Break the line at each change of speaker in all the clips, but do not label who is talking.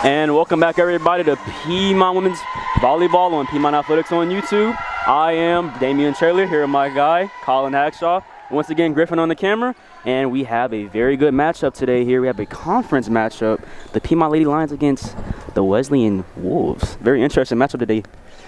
And welcome back, everybody, to Piedmont Women's Volleyball on Piedmont Athletics on YouTube. I am Damian Traylor, here with my guy, Colin Hagshaw. Once again, Griffin on the camera, and we have a very good matchup today here. We have a conference matchup, the Piedmont Lady Lions against the Wesleyan Wolves. Very interesting matchup today,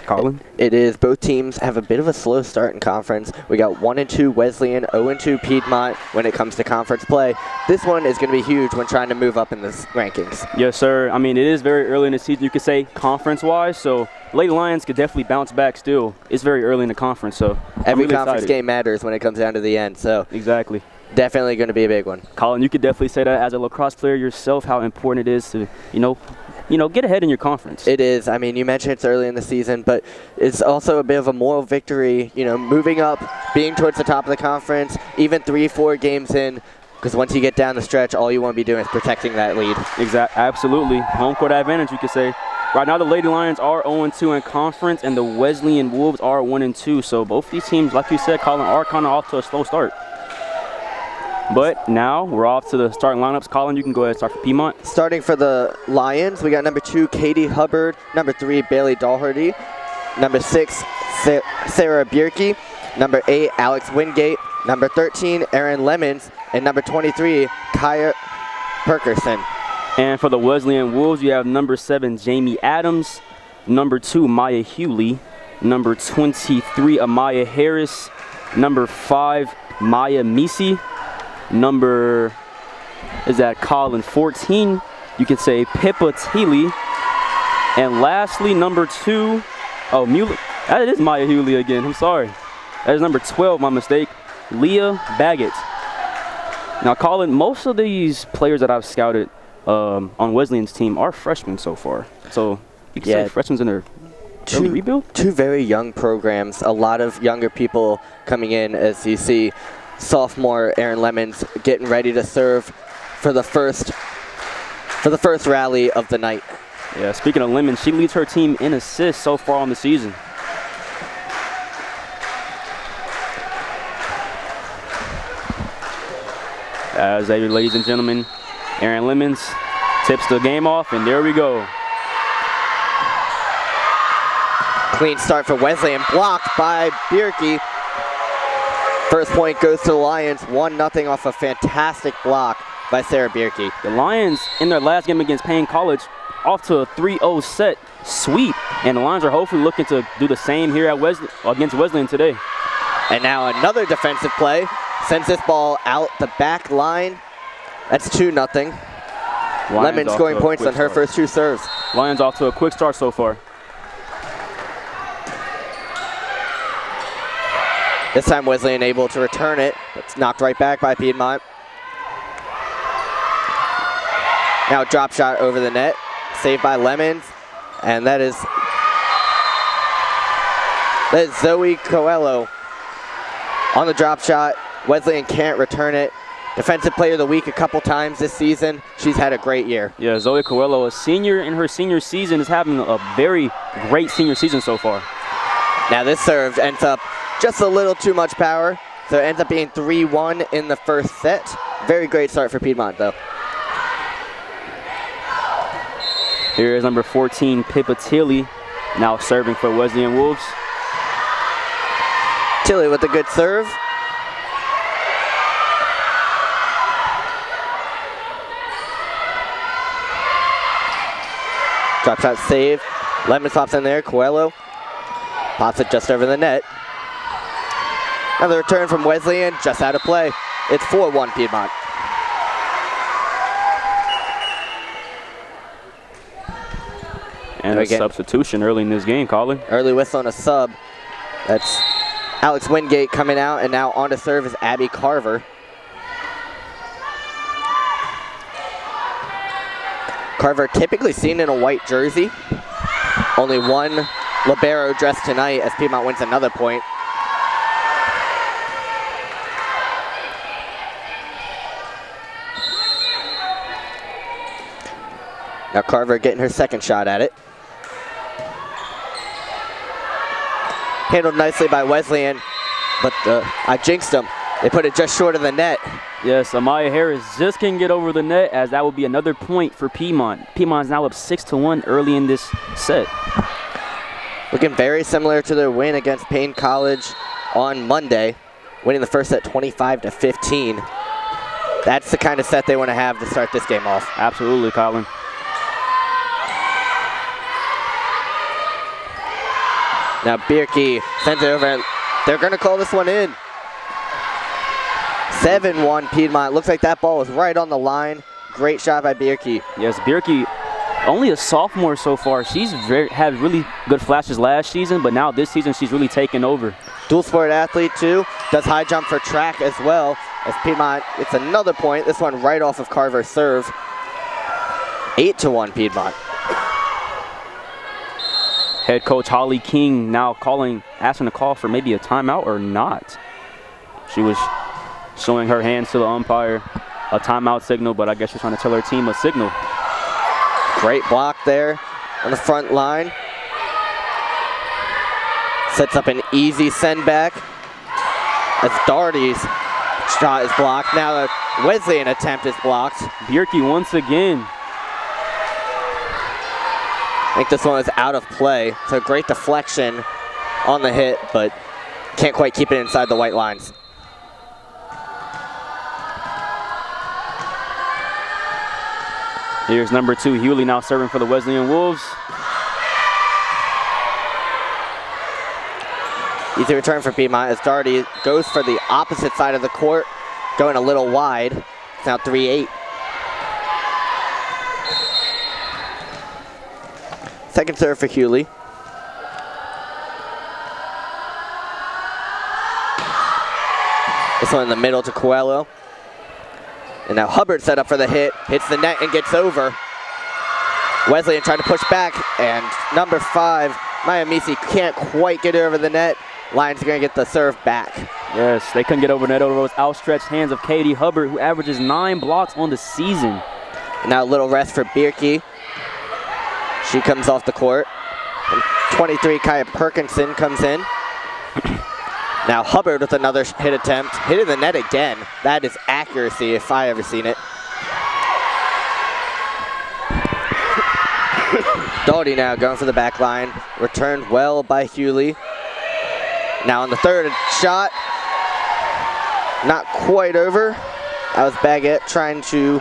Colin.
It is. Both teams have a bit of a slow start in conference. We got 1-2 Wesleyan, 0-2 Piedmont when it comes to conference play. This one is going to be huge when trying to move up in the rankings.
Yes, sir. I mean, it is very early in the season, you could say, conference-wise, so Lady Lions could definitely bounce back still. It's very early in the conference, so
every
really
conference game matters when it comes down to the end, so
exactly.
Definitely going to be a big one.
Colin, you could definitely say that as a lacrosse player yourself, how important it is to, you know, get ahead in your conference.
It is. I mean, you mentioned it's early in the season, but it's also a bit of a moral victory, you know, moving up, being towards the top of the conference, even 3-4 games in, because once you get down the stretch, all you want to be doing is protecting that lead.
Absolutely. Home court advantage, you could say. Right now, the Lady Lions are 0-2 in conference, and the Wesleyan Wolves are 1-2. So both these teams, like you said, Colin, are kind of off to a slow start. But now we're off to the starting lineups. Colin, you can go ahead and start for Piedmont.
Starting for the Lions, we got number 2, Katie Hubbard, number 3, Bailey Daugherty, number 6, Sarah Bierke, number 8, Alex Wingate, number 13, Erin Lemons, and number 23, Kaya Perkerson.
And for the Wesleyan Wolves, you have number 7, Jamie Adams, number 2, Maya Hewley, number 23, Amaya Harris, number 5, Maya Misi, number, is that Colin 14, you can say Pippa Teely, and lastly number 2, oh, that is Maya Hewley again, I'm sorry. That is number 12, my mistake, Leah Baggett. Now Colin, most of these players that I've scouted on Wesleyan's team are freshmen so far. So you can say freshmen in their early rebuild?
Two very young programs, a lot of younger people coming in, as you see sophomore Erin Lemons getting ready to serve for the first rally of the night.
Yeah, speaking of Lemons, she leads her team in assists so far on the season. As ladies and gentlemen, Erin Lemons tips the game off, and there we go.
Clean start for Wesleyan, blocked by Bierke. First point goes to the Lions, 1-0 off a fantastic block by Sarah Bierke.
The Lions, in their last game against Payne College, off to a 3-0 set sweep, and the Lions are hopefully looking to do the same here at against Wesleyan today.
And now another defensive play, sends this ball out the back line. That's 2-0. Lemon scoring points on her first 2 serves.
Lions off to a quick start so far.
This time Wesleyan able to return it. It's knocked right back by Piedmont. Now drop shot over the net. Saved by Lemons. And that is Zoe Coelho on the drop shot. Wesleyan can't return it. Defensive player of the week a couple times this season. She's had a great year.
Yeah, Zoe Coelho, a senior in her senior season, is having a very great senior season so far.
Now this serve ends up just a little too much power, so it ends up being 3-1 in the first set. Very great start for Piedmont, though.
Here is number 14, Pippa Tilly, now serving for Wesleyan Wolves.
Tilly with a good serve. Drop shot saved. Lemon pops in there. Coelho pops it just over the net. Another return from Wesleyan, just out of play. It's 4-1 Piedmont.
And a substitution early in this game, Colin.
Early whistle on a sub. That's Alex Wingate coming out, and now on to serve is Abby Carver. Carver typically seen in a white jersey. Only one libero dress tonight as Piedmont wins another point. Now Carver getting her second shot at it. Handled nicely by Wesleyan, but I jinxed him. They put it just short of the net.
Yes, Amaya Harris just can get over the net, as that would be another point for Piedmont. Piedmont is now up 6-1 early in this set.
Looking very similar to their win against Payne College on Monday, winning the first set 25-15. That's the kind of set they want to have to start this game off.
Absolutely, Colin.
Now Bierke sends it over. They're going to call this one in. 7-1 Piedmont. Looks like that ball was right on the line. Great shot by Bierke.
Yes, Bierke, only a sophomore so far. She's had really good flashes last season, but now this season she's really taken over.
Dual sport athlete too. Does high jump for track as well. As Piedmont, it's another point. This one right off of Carver's serve. 8-1 Piedmont.
Head coach Holly King now asking to call for maybe a timeout or not. She was showing her hands to the umpire, a timeout signal, but I guess she's trying to tell her team a signal.
Great block there on the front line. Sets up an easy send back as Doherty's shot is blocked. Now the Wesleyan attempt is blocked.
Bierke once again.
I think this one was out of play. So great deflection on the hit, but can't quite keep it inside the white lines.
Here's number 2, Hewley, now serving for the Wesleyan Wolves.
Easy return for Piedmont as Doherty goes for the opposite side of the court, going a little wide. It's now 3-8. Second serve for Hewley. This one in the middle to Coelho. And now Hubbard set up for the hit, hits the net and gets over. Wesleyan trying to push back, and number 5, Maya Misi, can't quite get it over the net. Lions are going to get the serve back.
Yes, they couldn't get over net over those outstretched hands of Katie Hubbard, who averages 9 blocks on the season.
And now a little rest for Bierke. She comes off the court. And 23, Kaya Perkinson comes in. Now Hubbard with another hit attempt. Hitting the net again. That is accuracy if I ever seen it. Doherty now going for the back line. Returned well by Hewley. Now on the third shot. Not quite over. That was Baguette trying to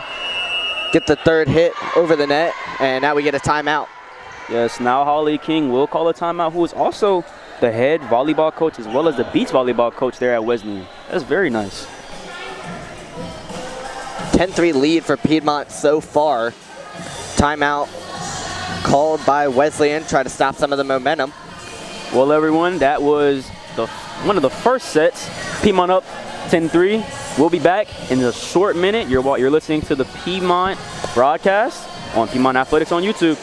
get the third hit over the net. And now we get a timeout.
Yes, now Holly King will call a timeout, who is also the head volleyball coach as well as the beach volleyball coach there at Wesleyan. That's very nice.
10-3 lead for Piedmont so far. Timeout called by Wesleyan, try to stop some of the momentum.
Well, everyone, that was one of the first sets. Piedmont up 10-3. We'll be back in a short minute. You're listening to the Piedmont broadcast on Piedmont Athletics on YouTube.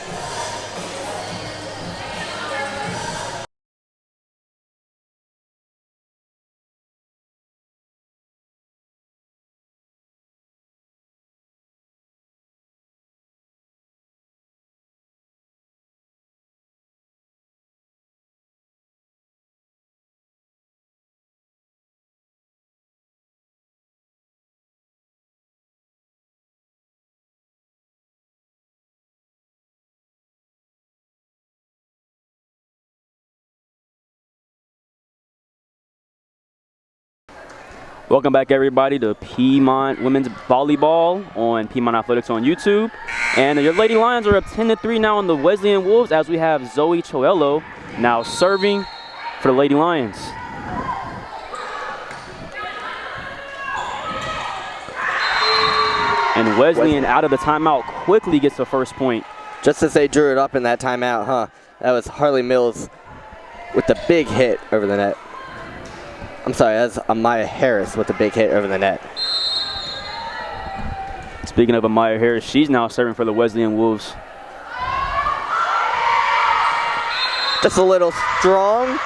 Welcome back, everybody, to Piedmont Women's Volleyball on Piedmont Athletics on YouTube. And your Lady Lions are up 10-3 now on the Wesleyan Wolves, as we have Zoe Choello now serving for the Lady Lions. And Wesleyan out of the timeout quickly gets the first point.
Just as they drew it up in that timeout, huh? That was Harley Mills with the big hit over the net. I'm sorry, that's Amaya Harris with the big hit over the net.
Speaking of Amaya Harris, she's now serving for the Wesleyan Wolves.
Just a little strong.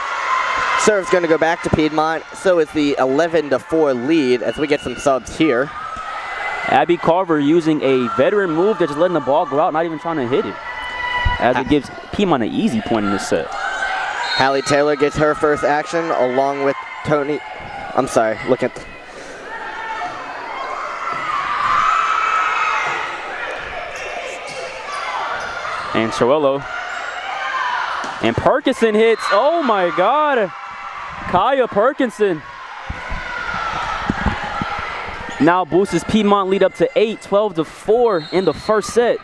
Serve's going to go back to Piedmont. So is the 11-4 lead as we get some subs here.
Abby Carver using a veteran move, they're just letting the ball go out, not even trying to hit it, as it gives Piedmont an easy point in this set.
Hallie Taylor gets her first action along with Tony. I'm sorry, look at
And Choello. And Perkinson hits. Oh my God. Kaya Perkinson. Now boosts Piedmont lead up to 8, 12-4 in the first set.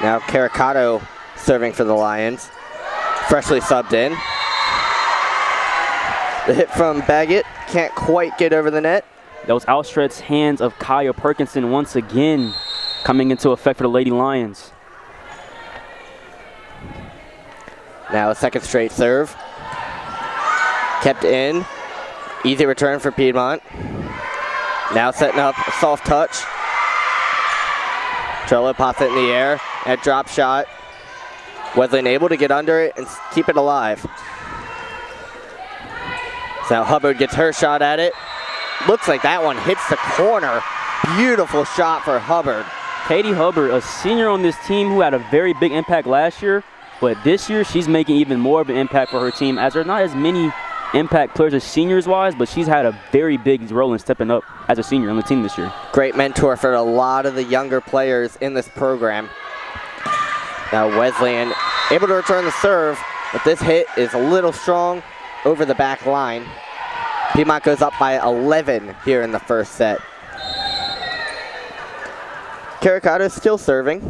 Now Caricato serving for the Lions. Freshly subbed in. The hit from Baggett can't quite get over the net.
Those outstretched hands of Kaya Perkinson once again coming into effect for the Lady Lions.
Now a second straight serve. Kept in. Easy return for Piedmont. Now setting up a soft touch. Trello pops it in the air. And a drop shot. Wesleyan able to get under it and keep it alive. So now Hubbard gets her shot at it. Looks like that one hits the corner. Beautiful shot for Hubbard.
Katie Hubbard, a senior on this team who had a very big impact last year, but this year she's making even more of an impact for her team, as there's not as many impact players as seniors-wise, but she's had a very big role in stepping up as a senior on the team this year.
Great mentor for a lot of the younger players in this program. Now Wesleyan able to return the serve, but this hit is a little strong over the back line. Piedmont goes up by 11 here in the first set. Caricato still serving.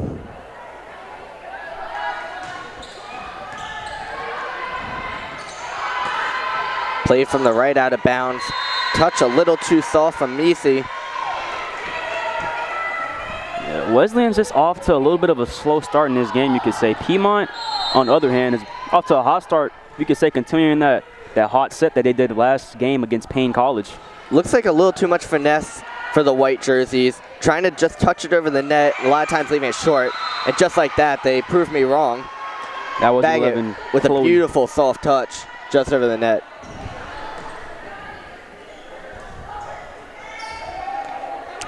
Played from the right out of bounds. Touch a little too soft from Misi.
Yeah, Wesleyan's just off to a little bit of a slow start in this game, you could say. Piedmont, on the other hand, is off to a hot start, you could say, continuing that hot set that they did last game against Payne College.
Looks like a little too much finesse for the white jerseys. Trying to just touch it over the net, a lot of times leaving it short. And just like that, they proved me wrong.
That was
Baggett
11.
with
Chloe.
a beautiful soft touch just over the net.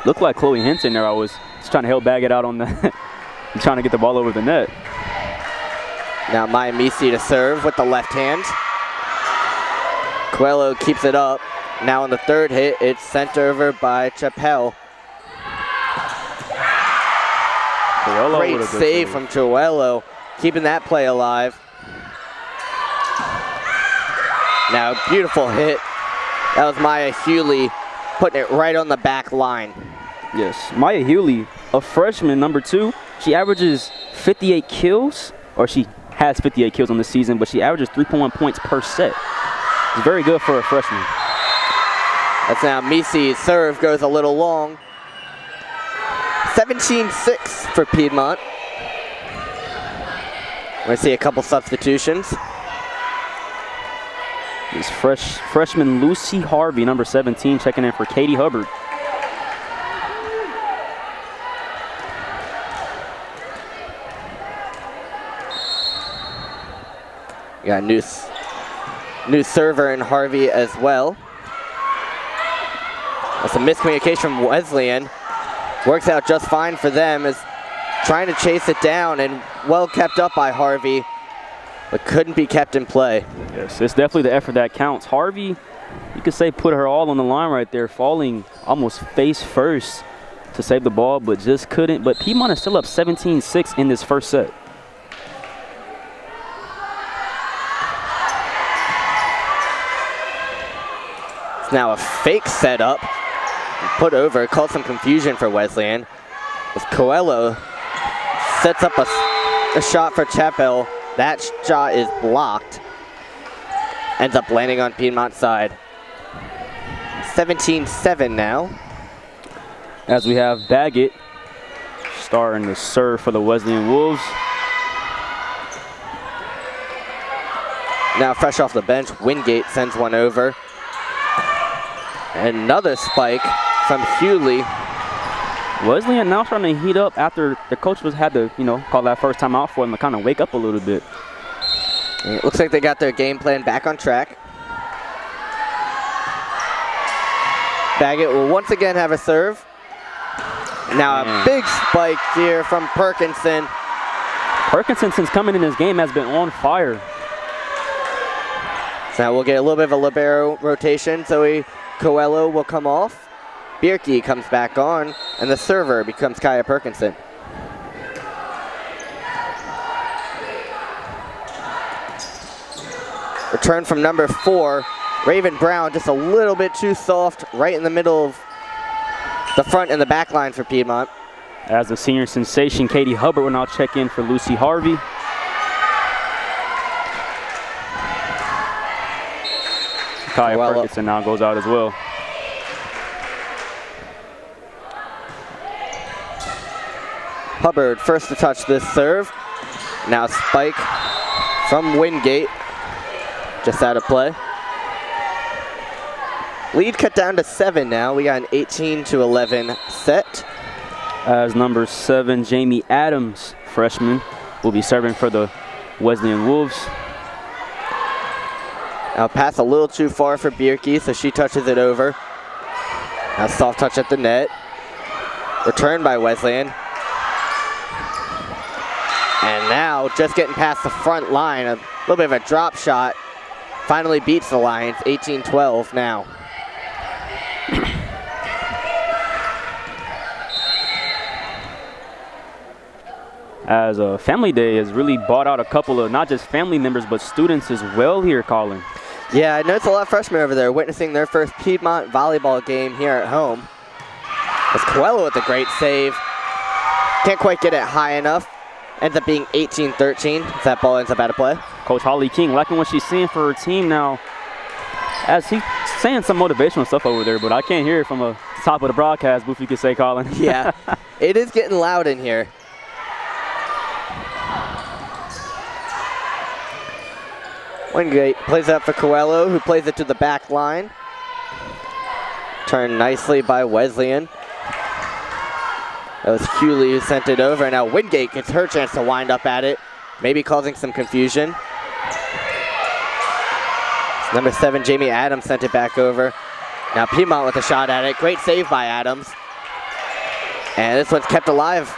Looked like Chloe Henson there. I was just trying to help Baggett out on the trying to get the ball over the net.
Now Maya Misi to serve with the left hand. Coelho keeps it up. Now on the third hit, it's sent over by Chappelle. Great save from Coelho, keeping that play alive. Now beautiful hit. That was Maya Hewley putting it right on the back line.
Yes, Maya Hewley, a freshman, number 2. She averages 58 kills, or she has 58 kills on the season, but she averages 3.1 points per set. It's very good for a freshman.
That's now Misi's serve goes a little long. 17-6 for Piedmont. We're going to see a couple substitutions.
This freshman Lucy Harvey, number 17, checking in for Katie Hubbard.
We got a new server in Harvey as well. That's a miscommunication from Wesleyan. Works out just fine for them, is trying to chase it down and well kept up by Harvey, but couldn't be kept in play.
Yes, it's definitely the effort that counts. Harvey, you could say, put her all on the line right there, falling almost face first to save the ball, but just couldn't. But Piedmont is still up 17-6 in this first set.
It's now a fake setup. Put over, caused some confusion for Wesleyan. As Coelho sets up a shot for Chappell. That shot is blocked. Ends up landing on Piedmont's side. 17-7 now.
As we have Baggett starting to serve for the Wesleyan Wolves.
Now fresh off the bench, Wingate sends one over. Another spike from Hewley.
Wesleyan now trying to heat up after the coach had to, call that first time out for them to kind of wake up a little bit.
It looks like they got their game plan back on track. Baggett will once again have a serve. Now a big spike here from Perkinson.
Perkinson, since coming in this game, has been on fire.
So now we'll get a little bit of a libero rotation. Zoe Coelho will come off. Bierke comes back on, and the server becomes Kaya Perkinson. Return from number 4, Raven Brown, just a little bit too soft, right in the middle of the front and the back line for Piedmont.
As the senior sensation, Katie Hubbard will now check in for Lucy Harvey. Kaya Perkinson now goes out as well.
Hubbard first to touch this serve. Now spike from Wingate. Just out of play. Lead cut down to 7 now. We got an 18-11 set.
As number 7, Jamie Adams, freshman, will be serving for the Wesleyan Wolves.
Now pass a little too far for Bierke, so she touches it over. Now soft touch at the net. Return by Wesleyan. And now just getting past the front line, a little bit of a drop shot. Finally beats the Lions, 18-12 now.
As Family Day has really brought out a couple of not just family members, but students as well here, Colin.
Yeah, I noticed a lot of freshmen over there witnessing their first Piedmont volleyball game here at home. It's Coelho with a great save. Can't quite get it high enough. Ends up being 18-13 as that ball ends up out of play.
Coach Holly King liking what she's seeing for her team now. As he's saying some motivational stuff over there, but I can't hear it from the top of the broadcast booth, you could say, Colin.
Yeah, it is getting loud in here. Wingate plays it up for Coelho, who plays it to the back line. Turned nicely by Wesleyan. That was Hewley who sent it over. Now Wingate gets her chance to wind up at it, maybe causing some confusion. Number 7, Jamie Adams, sent it back over. Now Piedmont with a shot at it. Great save by Adams. And this one's kept alive.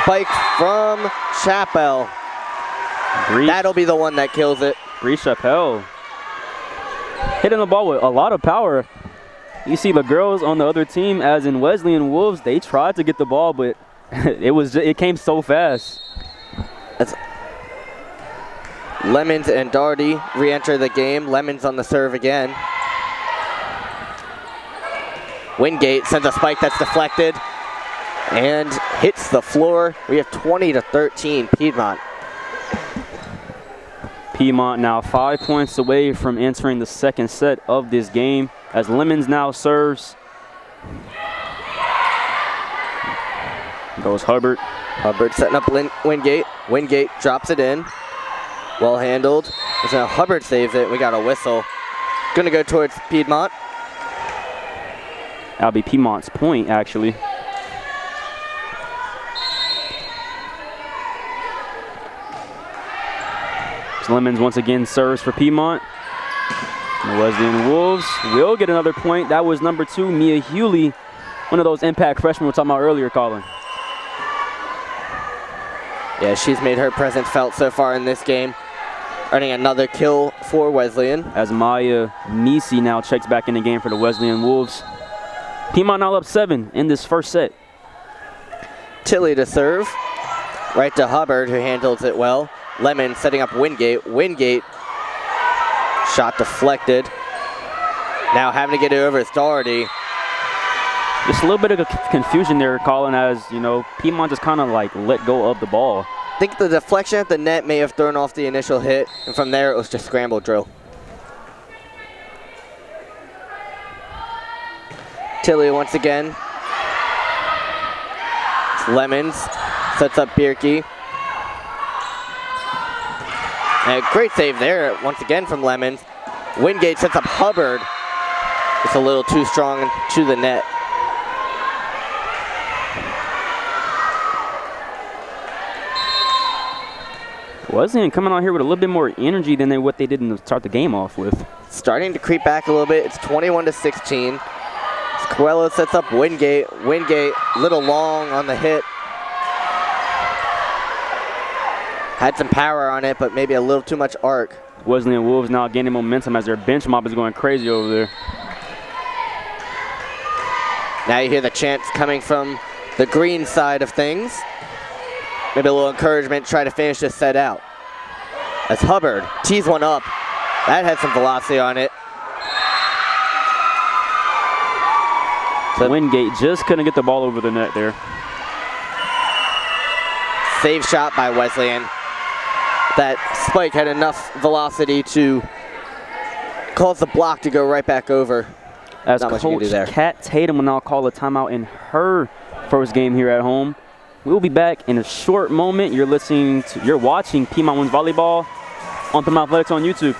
Spike from Chappell. That'll be the one that kills it.
Bree Chappell hitting the ball with a lot of power. You see the girls on the other team, as in Wesleyan Wolves, they tried to get the ball, but it came so fast.
That's Lemons and Doherty re-enter the game. Lemons on the serve again. Wingate sends a spike that's deflected and hits the floor. We have 20-13 Piedmont.
Piedmont now 5 points away from entering the second set of this game, as Lemons now serves. Goes Hubbard.
Hubbard setting up Wingate. Wingate drops it in. Well handled. So Hubbard saves it. We got a whistle. Gonna go towards Piedmont.
That'll be Piedmont's point, actually. Lemons once again serves for Piedmont. The Wesleyan Wolves will get another point. That was number 2, Mia Hewley, one of those impact freshmen we were talking about earlier, Colin.
Yeah, she's made her presence felt so far in this game, earning another kill for Wesleyan.
As Maya Misi now checks back in the game for the Wesleyan Wolves. Piedmont now up 7 in this first set.
Tilly to serve. Right to Hubbard, who handles it well. Lemon setting up Wingate. Wingate, shot deflected. Now having to get it over is Doherty.
Just a little bit of confusion there, Colin, as, you know, Piedmont just kind of like let go of the ball.
I think the deflection at the net may have thrown off the initial hit, and from there it was just scramble drill. Tilly once again. It's Lemons, sets up Bierke. And a great save there, once again from Lemons. Wingate sets up Hubbard. It's a little too strong to the net.
Wesleyan coming out here with a little bit more energy than what they did to start the game off with.
Starting to creep back a little bit. It's 21-16. Coelho sets up Wingate. Wingate, little long on the hit. Had some power on it, but maybe a little too much arc.
Wesleyan Wolves now gaining momentum as their bench mob is going crazy over there.
Now you hear the chants coming from the green side of things. Maybe a little encouragement, try to finish this set out. As Hubbard tees one up. That had some velocity on it.
So Wingate just couldn't get the ball over the net there.
Save shot by Wesleyan. That spike had enough velocity to cause the block to go right back over.
As Coach Kat Tatum will now call a timeout in her first game here at home. We'll be back in a short moment. You're watching Piedmont Women's Volleyball on Piedmont Athletics on YouTube.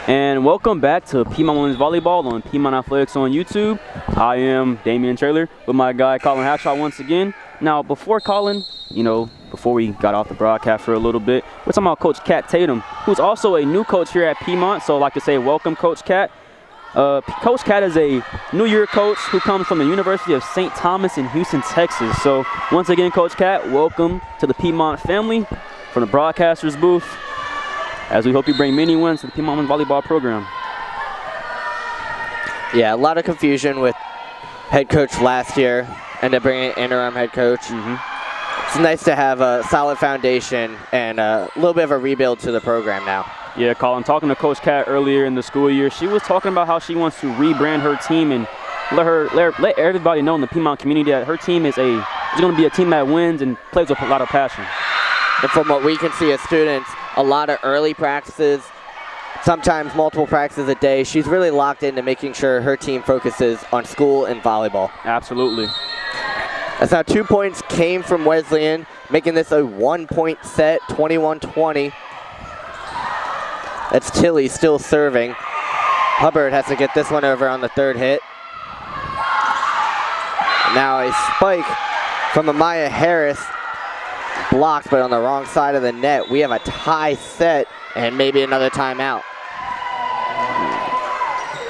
And welcome back to Piedmont Women's Volleyball on Piedmont Athletics on YouTube. I am Damian Traylor with my guy Colin Hatshaw once again. Now, before Colin, before we got off the broadcast for a little bit, we're talking about Coach Kat Tatum, who's also a new coach here at Piedmont. So I'd like to say welcome, Coach Kat. Coach Kat is a New Year coach who comes from the University of St. Thomas in Houston, Texas. So once again, Coach Kat, welcome to the Piedmont family from the broadcaster's booth, as we hope you bring many wins to the Piedmont Women's Volleyball program.
Yeah, a lot of confusion with head coach last year, ended up bringing an interim head coach. It's nice to have a solid foundation and a little bit of a rebuild to the program now.
Yeah, Colin, talking to Coach Kat earlier in the school year, she was talking about how she wants to rebrand her team and let everybody know in the Piedmont community that her team is going to be a team that wins and plays with a lot of passion.
And from what we can see as students, a lot of early practices, sometimes multiple practices a day. She's really locked into making sure her team focuses on school and volleyball.
Absolutely.
That's now 2 points came from Wesleyan, making this a 1-point set, 21-20. That's Tilly still serving. Hubbard has to get this one over on the third hit. Now a spike from Amaya Harris. Blocked, but on the wrong side of the net. We have a tie set and maybe another timeout.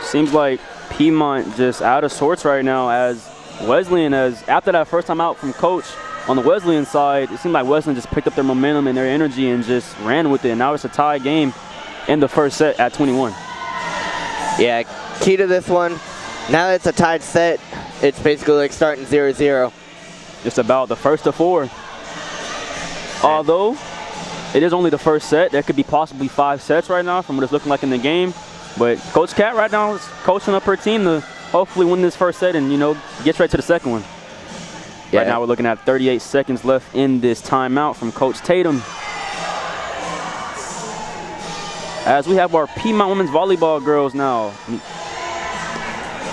Seems like Piedmont just out of sorts right now, as Wesleyan after that first time out from coach on the Wesleyan side, it seemed like Wesleyan just picked up their momentum and their energy and just ran with it. And now it's a tie game in the first set at 21.
Yeah, key to this one, now that it's a tied set, it's basically like starting 0-0.
Just about the first of four. Although it is only the first set, there could be possibly 5 sets right now from what it's looking like in the game. But Coach Kat right now is coaching up her team to hopefully win this first set and, get straight to the second one. Yeah. Right now we're looking at 38 seconds left in this timeout from Coach Tatum. As we have our Piedmont Women's Volleyball girls now.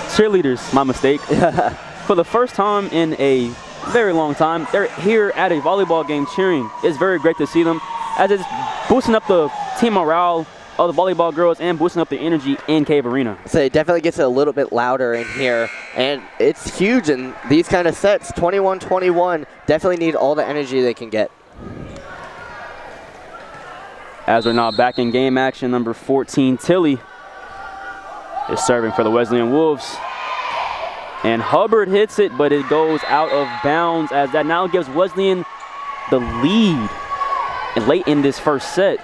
Cheerleaders, my mistake. For the first time in a very long time, they're here at a volleyball game cheering. It's very great to see them, as it's boosting up the team morale of the volleyball girls and boosting up the energy in Cave Arena.
So it definitely gets a little bit louder in here, and it's huge in these kind of sets. 21-21, definitely need all the energy they can get.
As we're now back in game action, number 14, Tilly, is serving for the Wesleyan Wolves. And Hubbard hits it, but it goes out of bounds, as that now gives Wesleyan the lead late in this first set.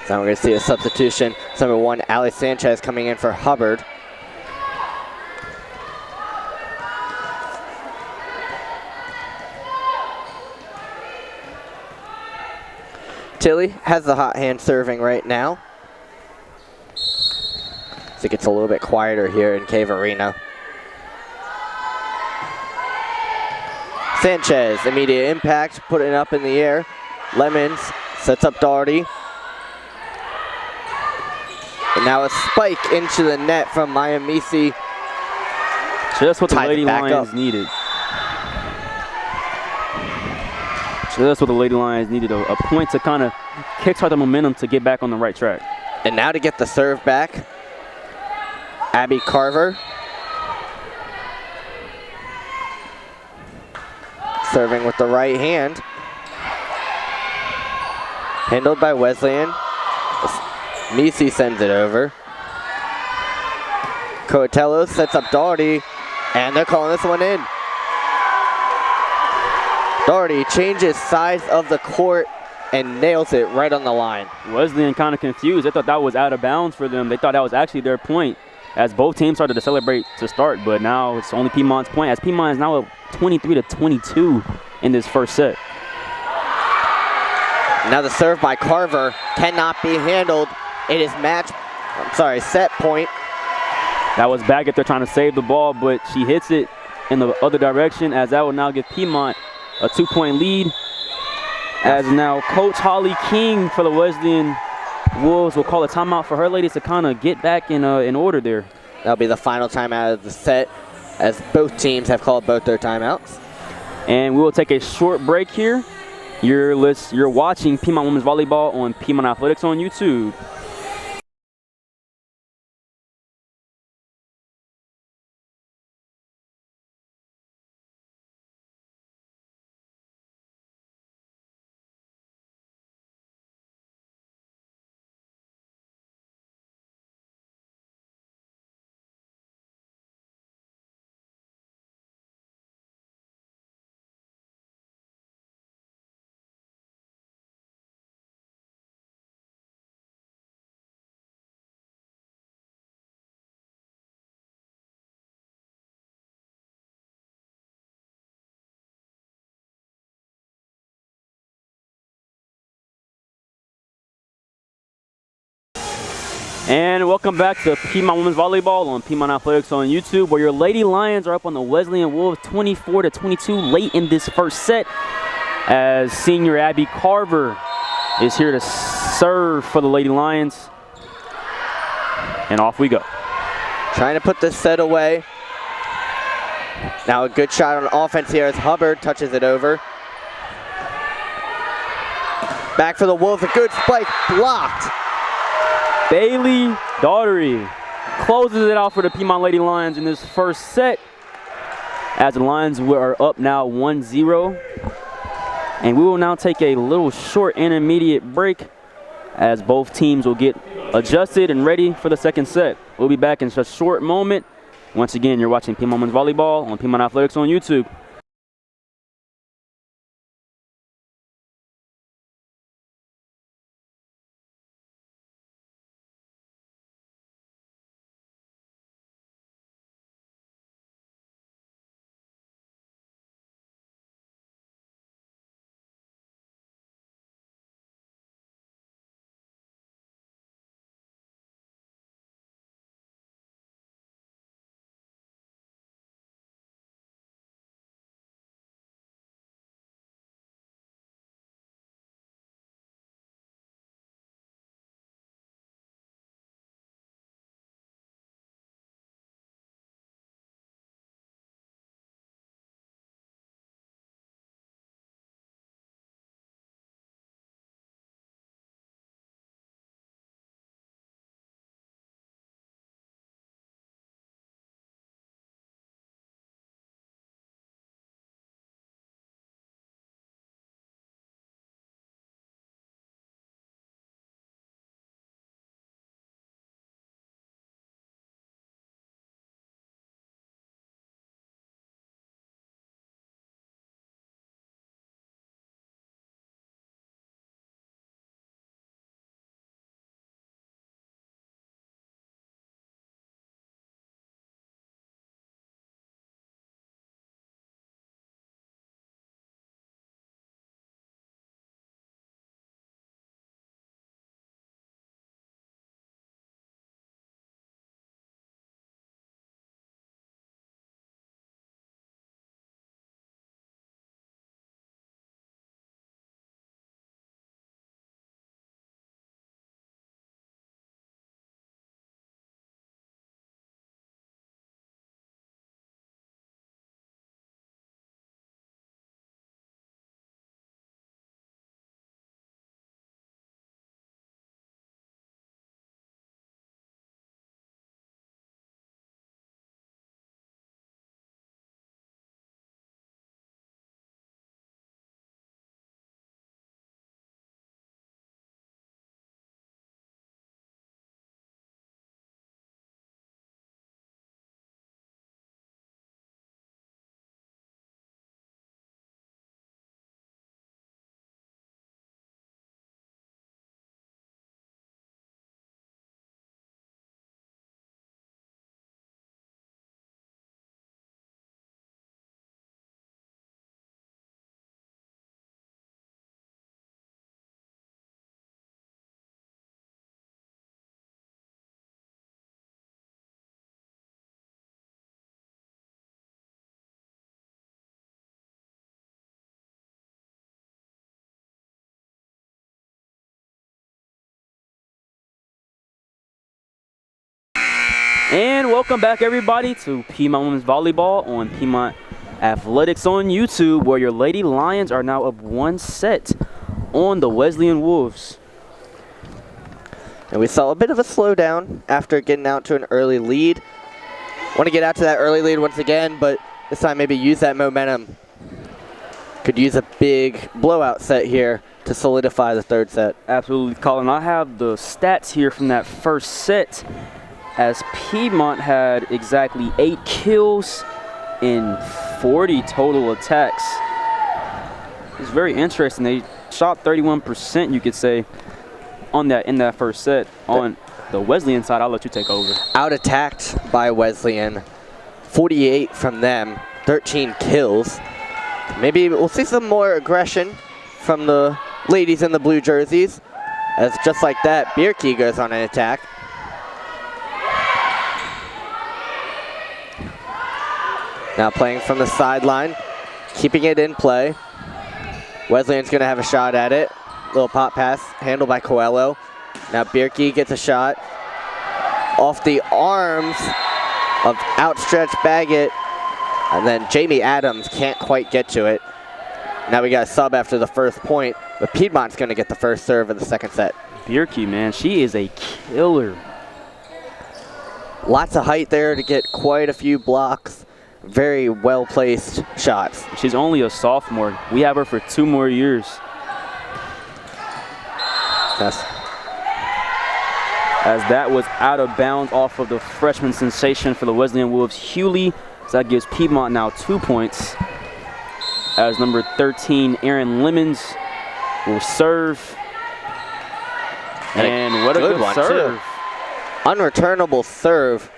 Now we're going to see a substitution. It's number 1, Alex Sanchez, coming in for Hubbard. Tilly has the hot hand serving right now. So it gets a little bit quieter here in Cave Arena. Sanchez, immediate impact, putting it up in the air. Lemons sets up Doherty. And now a spike into the net from Maya Misi.
Just what the Lady Lions needed. Just what the Lady Lions needed, a point to kind of kickstart the momentum to get back on the right track.
And now to get the serve back, Abby Carver. Serving with the right hand. Handled by Wesleyan. Misi sends it over. Coatello sets up Doherty, and they're calling this one in. Doherty changes sides of the court and nails it right on the line.
Wesleyan kind of confused. They thought that was out of bounds for them. They thought that was actually their point as both teams started to celebrate to start, but now it's only Piedmont's point as Piedmont is now up 23-22 in this first set.
Now the serve by Carver cannot be handled. It is set point.
That was back if they're trying to save the ball, but she hits it in the other direction as that will now give Piedmont a 2-point lead. As now Coach Holly King for the Wesleyan Wolves will call a timeout for her ladies to kind of get back in order there.
That'll be the final timeout of the set as both teams have called both their timeouts.
And we will take a short break here. You're watching Piedmont Women's Volleyball on Piedmont Athletics on YouTube. And welcome back to Piedmont Women's Volleyball on Piedmont Athletics on YouTube, where your Lady Lions are up on the Wesleyan Wolves 24-22 late in this first set, as senior Abby Carver is here to serve for the Lady Lions. And off we go.
Trying to put this set away. Now a good shot on offense here as Hubbard touches it over. Back for the Wolves, a good spike, blocked.
Bailey Daughtery closes it out for the Piedmont Lady Lions in this first set, as the Lions are up now 1-0. And we will now take a little short intermediate break as both teams will get adjusted and ready for the second set. We'll be back in just a short moment. Once again, you're watching Piedmont Women's Volleyball on Piedmont Athletics on YouTube. And welcome back, everybody, to Piedmont Women's Volleyball on Piedmont Athletics on YouTube, where your Lady Lions are now up 1 set on the Wesleyan Wolves.
And we saw a bit of a slowdown after getting out to an early lead. Want to get out to that early lead once again, but this time maybe use that momentum. Could use a big blowout set here to solidify the third set.
Absolutely, Colin. I have the stats here from that first set, as Piedmont had exactly 8 kills in 40 total attacks. It's very interesting. They shot 31%, you could say, on that in that first set. On the Wesleyan side, I'll let you take over.
Out attacked by Wesleyan, 48 from them, 13 kills. Maybe we'll see some more aggression from the ladies in the blue jerseys, as just like that, Bierke goes on an attack. Now playing from the sideline, keeping it in play. Wesleyan's going to have a shot at it. Little pop pass, handled by Coelho. Now Bierke gets a shot off the arms of outstretched Baggett, and then Jamie Adams can't quite get to it. Now we got a sub after the first point, but Piedmont's going to get the first serve of the second set.
Bierke, man, she is a killer.
Lots of height there to get quite a few blocks. Very well-placed shots.
She's only a sophomore. We have her for 2 more years.
Yes.
As that was out of bounds off of the freshman sensation for the Wesleyan Wolves, Hewley. So that gives Piedmont now 2 points. As number 13, Erin Lemons, will serve. And what a good serve.
Too. Unreturnable serve.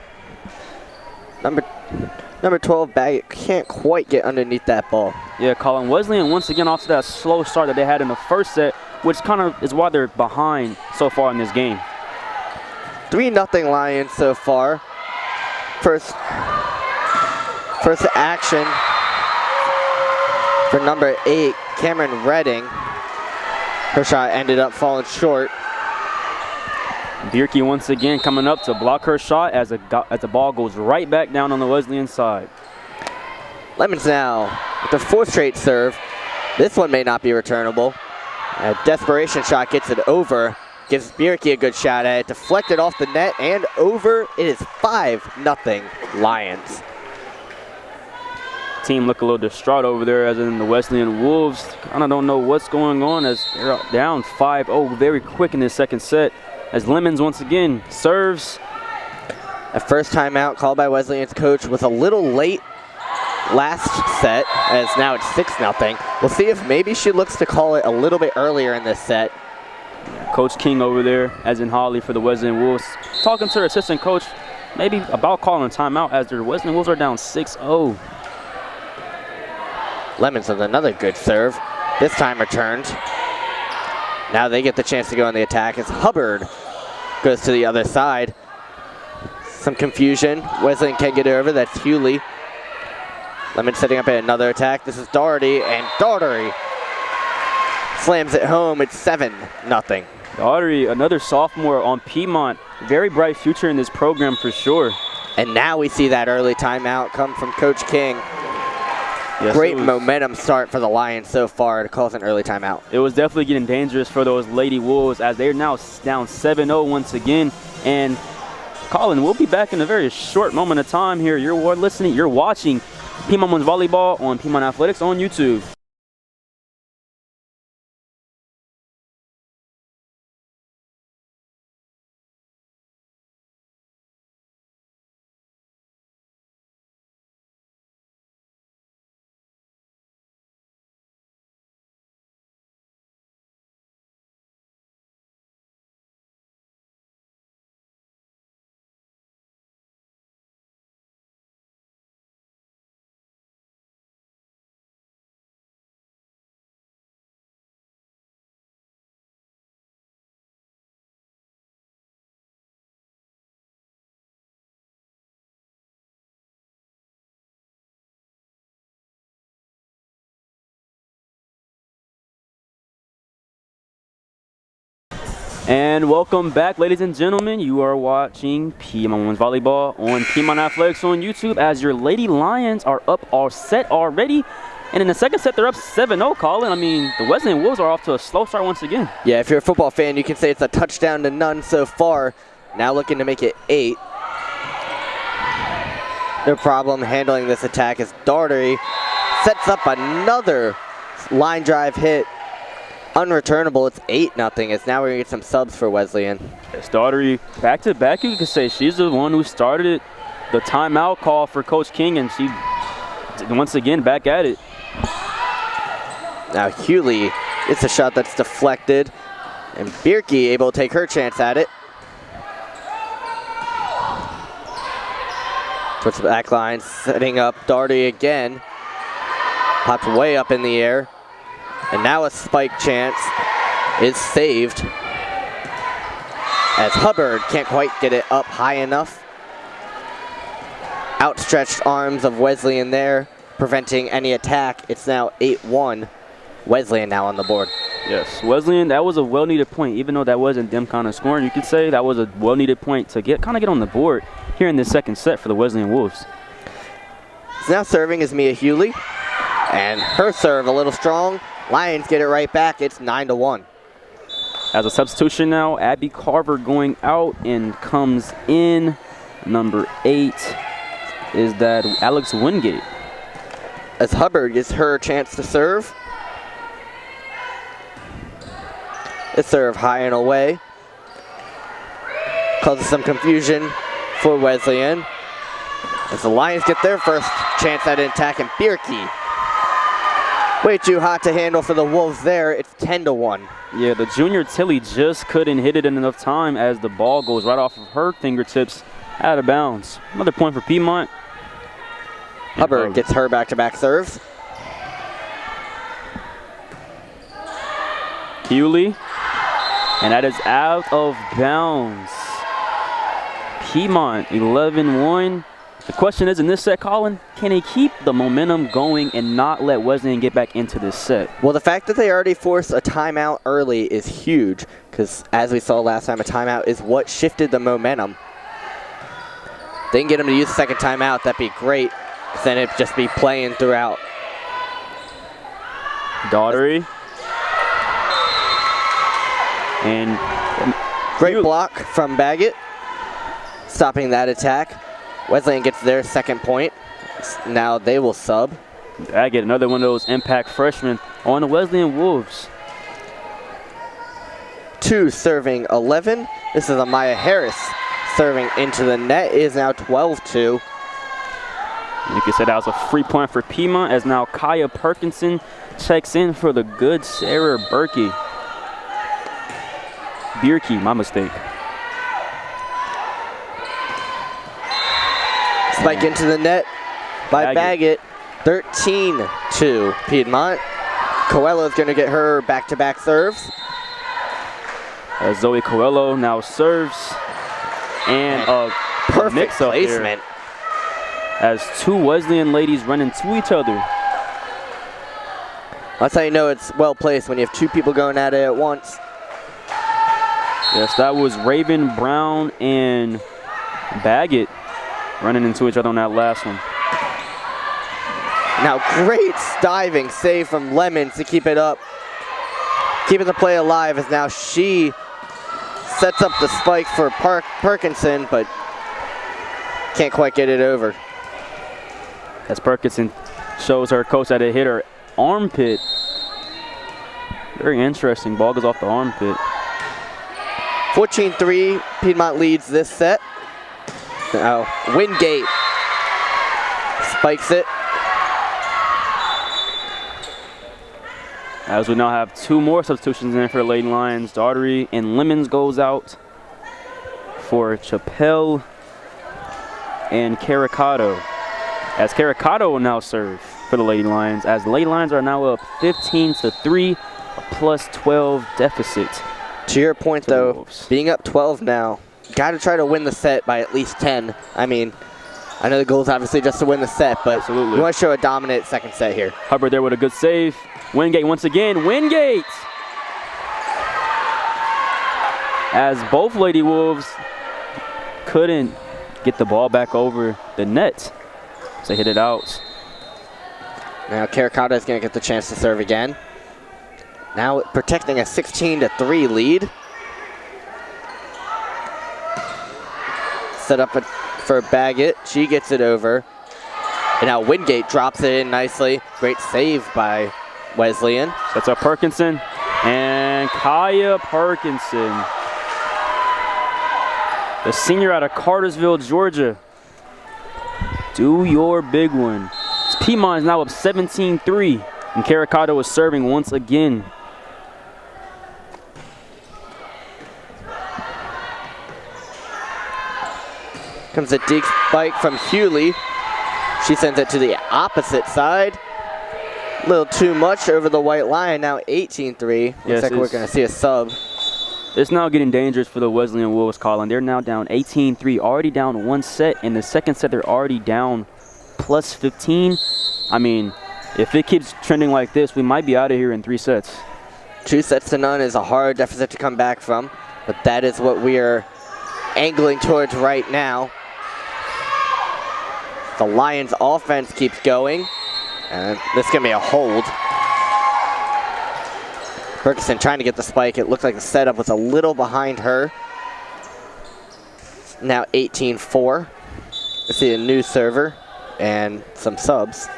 Number 12, Baggett can't quite get underneath that ball.
Yeah, Colin, Wesleyan once again off to that slow start that they had in the first set, which kind of is why they're behind so far in this game.
3-0 Lions so far. First action for number 8, Cameron Redding. Her shot ended up falling short.
Bierke once again coming up to block her shot as the ball goes right back down on the Wesleyan side.
Lemons now with the 4th straight serve. This one may not be returnable. A desperation shot gets it over. Gives Bierke a good shot at it. Deflected off the net and over. It is 5-0 Lions.
Team look a little distraught over there, as in the Wesleyan Wolves. Kind of don't know what's going on, as they're down 5-0 very quick in this second set. As Lemons once again serves.
A first timeout called by Wesleyan's coach was a little late last set, as now it's 6-0. We'll see if maybe she looks to call it a little bit earlier in this set.
Coach King over there, as in Holly for the Wesleyan Wolves, talking to her assistant coach maybe about calling a timeout, as the Wesleyan Wolves are down 6-0.
Lemons with another good serve, this time returned. Now they get the chance to go on the attack as Hubbard goes to the other side. Some confusion. Wesleyan can't get it over. That's Hewley. Lemons setting up another attack. This is Doherty, and Doherty slams it home. It's 7-0.
Doherty, another sophomore on Piedmont. Very bright future in this program for sure.
And now we see that early timeout come from Coach King. Yes, great momentum start for the Lions so far to cause an early timeout.
It was definitely getting dangerous for those Lady Wolves, as they're now down 7-0 once again. And Colin, we'll be back in a very short moment of time here. You're watching Piedmont Women's Volleyball on Piedmont Athletics on YouTube. And welcome back, ladies and gentlemen. You are watching Piedmont Women's Volleyball on Piedmont Athletics on YouTube as your Lady Lions are up all set already. And in the second set, they're up 7-0, Colin. I mean, the Wesleyan Wolves are off to a slow start once again.
Yeah, if you're a football fan, you can say it's a touchdown to none so far. Now looking to make it 8. No problem handling this attack as Daugherty sets up another line drive hit. Unreturnable. It's 8-0 as now we're going to get some subs for Wesleyan.
Yes, Daugherty back-to-back, you could say. She's the one who started the timeout call for Coach King, and she, once again, back at it.
Now Hewley, it's a shot that's deflected, and Bierke able to take her chance at it. Towards the back line, setting up Daugherty again. Popped way up in the air. And now a spike chance is saved as Hubbard can't quite get it up high enough. Outstretched arms of Wesleyan there, preventing any attack. It's now 8-1. Wesleyan now on the board.
Yes, Wesleyan, that was a well-needed point. Even though that wasn't them kind of scoring, you could say that was a well-needed point to get on the board here in this second set for the Wesleyan Wolves.
So now serving is Mia Hewley, and her serve a little strong. Lions get it right back. It's 9-1.
As a substitution now, Abby Carver going out and comes in. Number 8 is that Alex Wingate.
As Hubbard gets her chance to serve. A serve high and away. Causes some confusion for Wesleyan. As the Lions get their first chance at an attack, and Bierke way too hot to handle for the Wolves there. It's 10-1.
Yeah, the junior Tilly just couldn't hit it in enough time as the ball goes right off of her fingertips out of bounds. Another point for Piedmont.
Hubbard gets her back-to-back serves.
Hewley, and that is out of bounds. Piedmont 11-1. The question is, in this set, Colin, can they keep the momentum going and not let Wesleyan get back into this set?
Well, the fact that they already forced a timeout early is huge because, as we saw last time, a timeout is what shifted the momentum. If they can get them to use the second timeout, that'd be great because then it'd just be playing throughout.
Daugherty. And
great block from Baggett, stopping that attack. Wesleyan gets their second point. Now they will sub.
I get another one of those impact freshmen on the Wesleyan Wolves.
2 serving 11. This is Amaya Harris serving into the net. It is now 12-2.
You can say that was a free point for Piedmont as now Kaya Perkinson checks in for the good Sarah Bierke, my mistake.
Spike into the net by Baggett. 13-2 Piedmont. Coelho's going to get her back-to-back serves.
As Zoe Coelho now serves. And a
perfect placement.
As 2 Wesleyan ladies run into each other.
That's how you know it's well placed, when you have 2 people going at it at once.
Yes, that was Raven Brown and Baggett running into each other on that last one.
Now great diving save from Lemons to keep it up. Keeping the play alive as now she sets up the spike for Perkinson, but can't quite get it over.
As Perkinson shows her coach that it hit her armpit. Very interesting. Ball goes off the armpit.
14-3, Piedmont leads this set. Now Wingate spikes it.
As we now have 2 more substitutions in for the Lady Lions. Daugherty and Lemons goes out for Chappelle and Caricato. As Caricato will now serve for the Lady Lions, as the Lady Lions are now up 15-3, a +12 deficit.
To your point though, being up 12 now, got to try to win the set by at least 10. I mean, I know the goal is obviously just to win the set, but
absolutely,
we want to show a dominant second set here.
Hubbard there with a good save. Wingate once again. Wingate! as both Lady Wolves couldn't get the ball back over the net. So they hit it out.
Now Caricata is going to get the chance to serve again. Now protecting a 16-3 lead. Set up for Baggett. She gets it over. And now Wingate drops it in nicely. Great save by Wesleyan.
Sets up Perkinson. And Kaya Perkinson, the senior out of Cartersville, Georgia. Do your big one. Piedmont is now up 17-3. And Caricata is serving once again.
Comes a deep spike from Hewley. She sends it to the opposite side. A little too much over the white line. Now 18-3. Looks like we're going to see a sub.
It's now getting dangerous for the Wesleyan Wolves, Colin. They're now down 18-3, already down one set. In the second set, they're already down plus 15. I mean, if it keeps trending like this, we might be out of here in 3 sets.
2 sets to none is a hard deficit to come back from, but that is what we are angling towards right now. The Lions offense keeps going, and this is going to be a hold. Ferguson trying to get the spike. It looked like the setup was a little behind her. Now 18-4. Let's see a new server and some subs.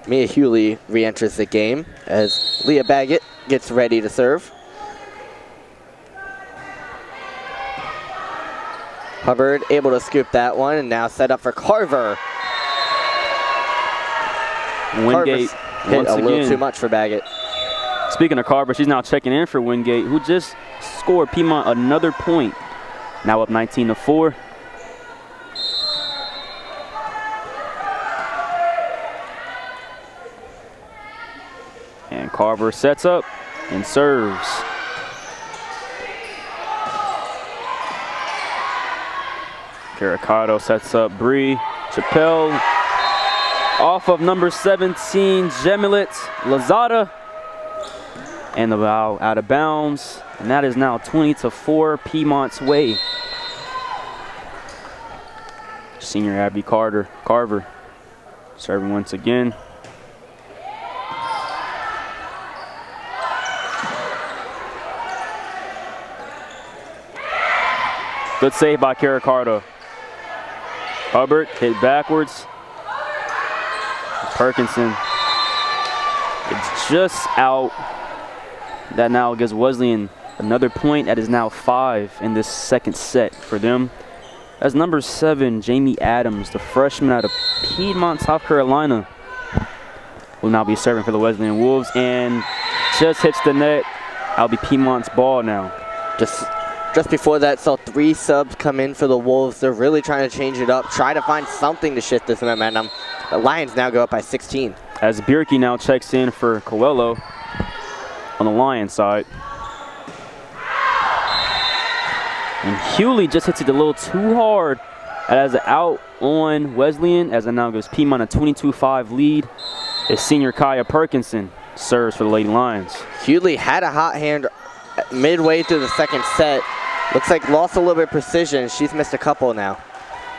Mia Hewley re-enters the game as Leah Baggett gets ready to serve. Hubbard able to scoop that one and now set up for Carver.
Wingate
hit a little too much for Baggett.
Speaking of Carver, she's now checking in for Wingate, who just scored Piedmont another point. Now up 19-4. And Carver sets up and serves. Caricata sets up Bree Chappelle off of number 17, Jemilet Lazada. And the ball out of bounds. And that is now 20-4 Piedmont's way. Senior Abby Carver serving once again. Good save by Caricata. Hubbard hit backwards. Perkinson. It's just out. That now gives Wesleyan another point. That is now 5 in this second set for them. As number 7, Jamie Adams, the freshman out of Piedmont, South Carolina, will now be serving for the Wesleyan Wolves and just hits the net. That'll be Piedmont's ball now.
Just before that, saw 3 subs come in for the Wolves. They're really trying to change it up, try to find something to shift this momentum. The Lions now go up by 16.
As Bierke now checks in for Coelho on the Lions side. And Hewley just hits it a little too hard. As out on Wesleyan, as it now gives Piedmont a 22-5 lead. Is senior Kaya Perkinson serves for the Lady Lions.
Hewley had a hot hand midway through the second set. Looks like lost a little bit of precision. She's missed a couple now.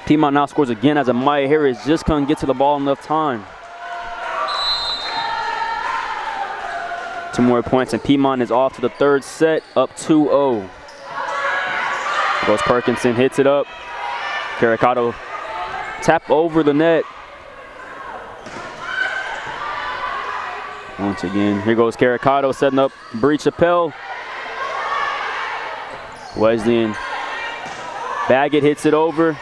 Piedmont now scores again as Amaya Harris just couldn't get to the ball enough time. 2 more points and Piedmont is off to the third set, up 2-0. Goes Perkinson, hits it up. Caricata tap over the net. Once again, here goes Caricata setting up Bree Chappelle. Wesleyan. Baggett hits it over.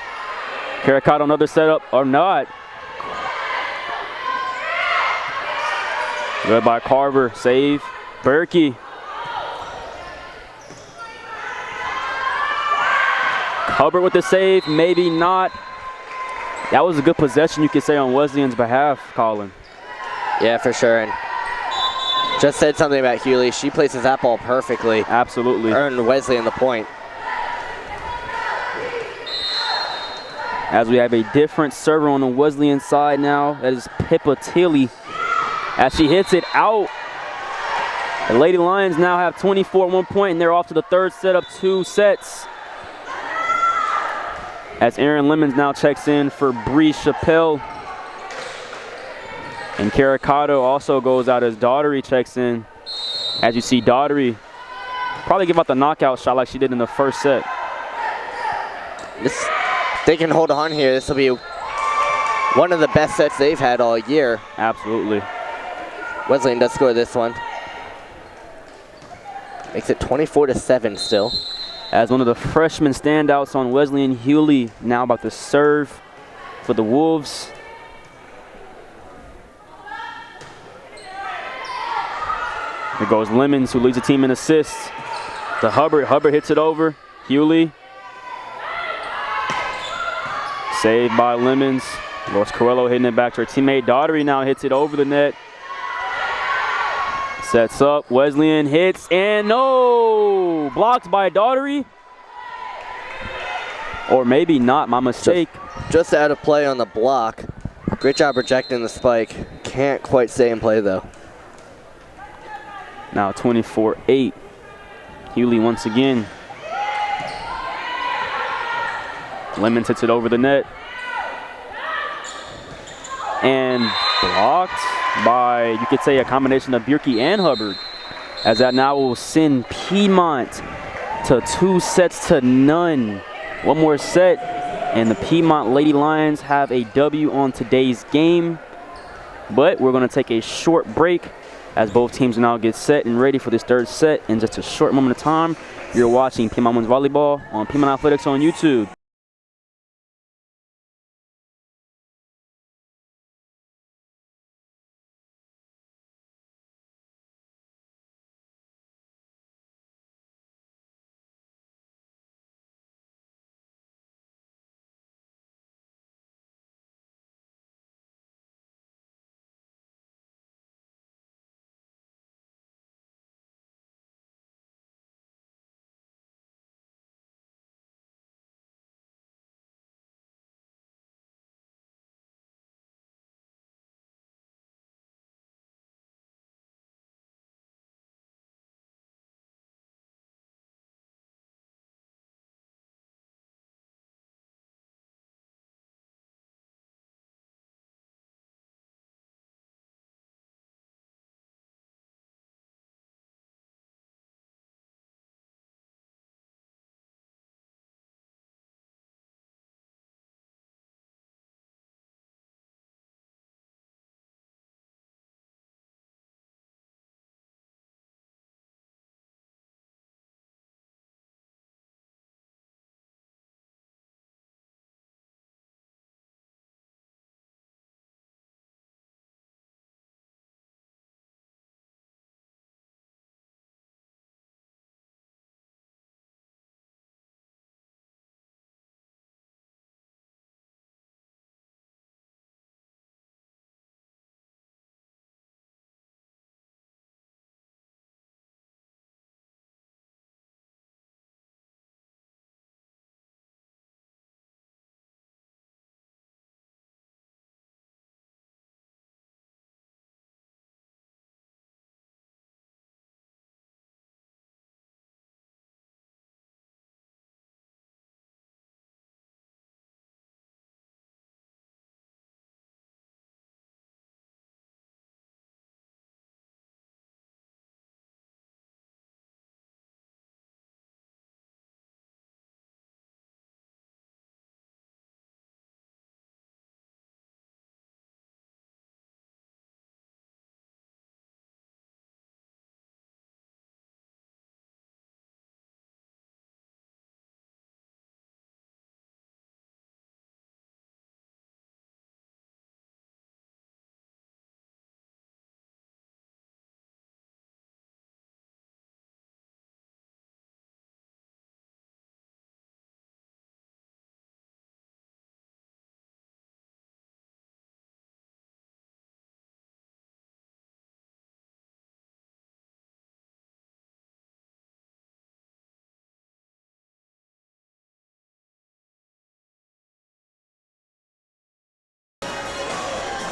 Caricata another setup or not. Good by Carver. Save. Berkey. Hubbard with the save. Maybe not. That was a good possession, you could say, on Wesleyan's behalf, Colin.
Yeah, for sure. And just said something about Hewley. She places that ball perfectly.
Absolutely.
Earned Wesleyan the point.
As we have a different server on the Wesleyan side now. That is Pippa Tilly. As she hits it out. The Lady Lions now have 24 at 1 point, and they're off to the third set of 2 sets. As Aaron Lemons now checks in for Bree Chappelle. And Caricato also goes out as Daughtery checks in. As you see, Daughtery probably give out the knockout shot like she did in the first set.
They can hold on here. This will be one of the best sets they've had all year.
Absolutely.
Wesleyan does score this one. Makes it 24-7 still.
As one of the freshman standouts on Wesleyan, Hewley now about to serve for the Wolves. Here goes Lemons, who leads the team in assists. To Hubbard. Hubbard hits it over. Hewley. Saved by Lemons. Los Corello hitting it back to her teammate. Daughtery now hits it over the net. Sets up. Wesleyan hits and no! Blocked by Daughtery. Or maybe not, my mistake.
Just out of play on the block. Great job rejecting the spike. Can't quite stay in play though.
Now 24-8. Hewley once again. Lemons hits it over the net. And blocked by, you could say, a combination of Bierke and Hubbard. As that now will send Piedmont to 2 sets to none. One more set, and the Piedmont Lady Lions have a W on today's game. But we're going to take a short break as both teams now get set and ready for this third set in just a short moment of time. You're watching Piedmont Women's Volleyball on Piedmont Athletics on YouTube.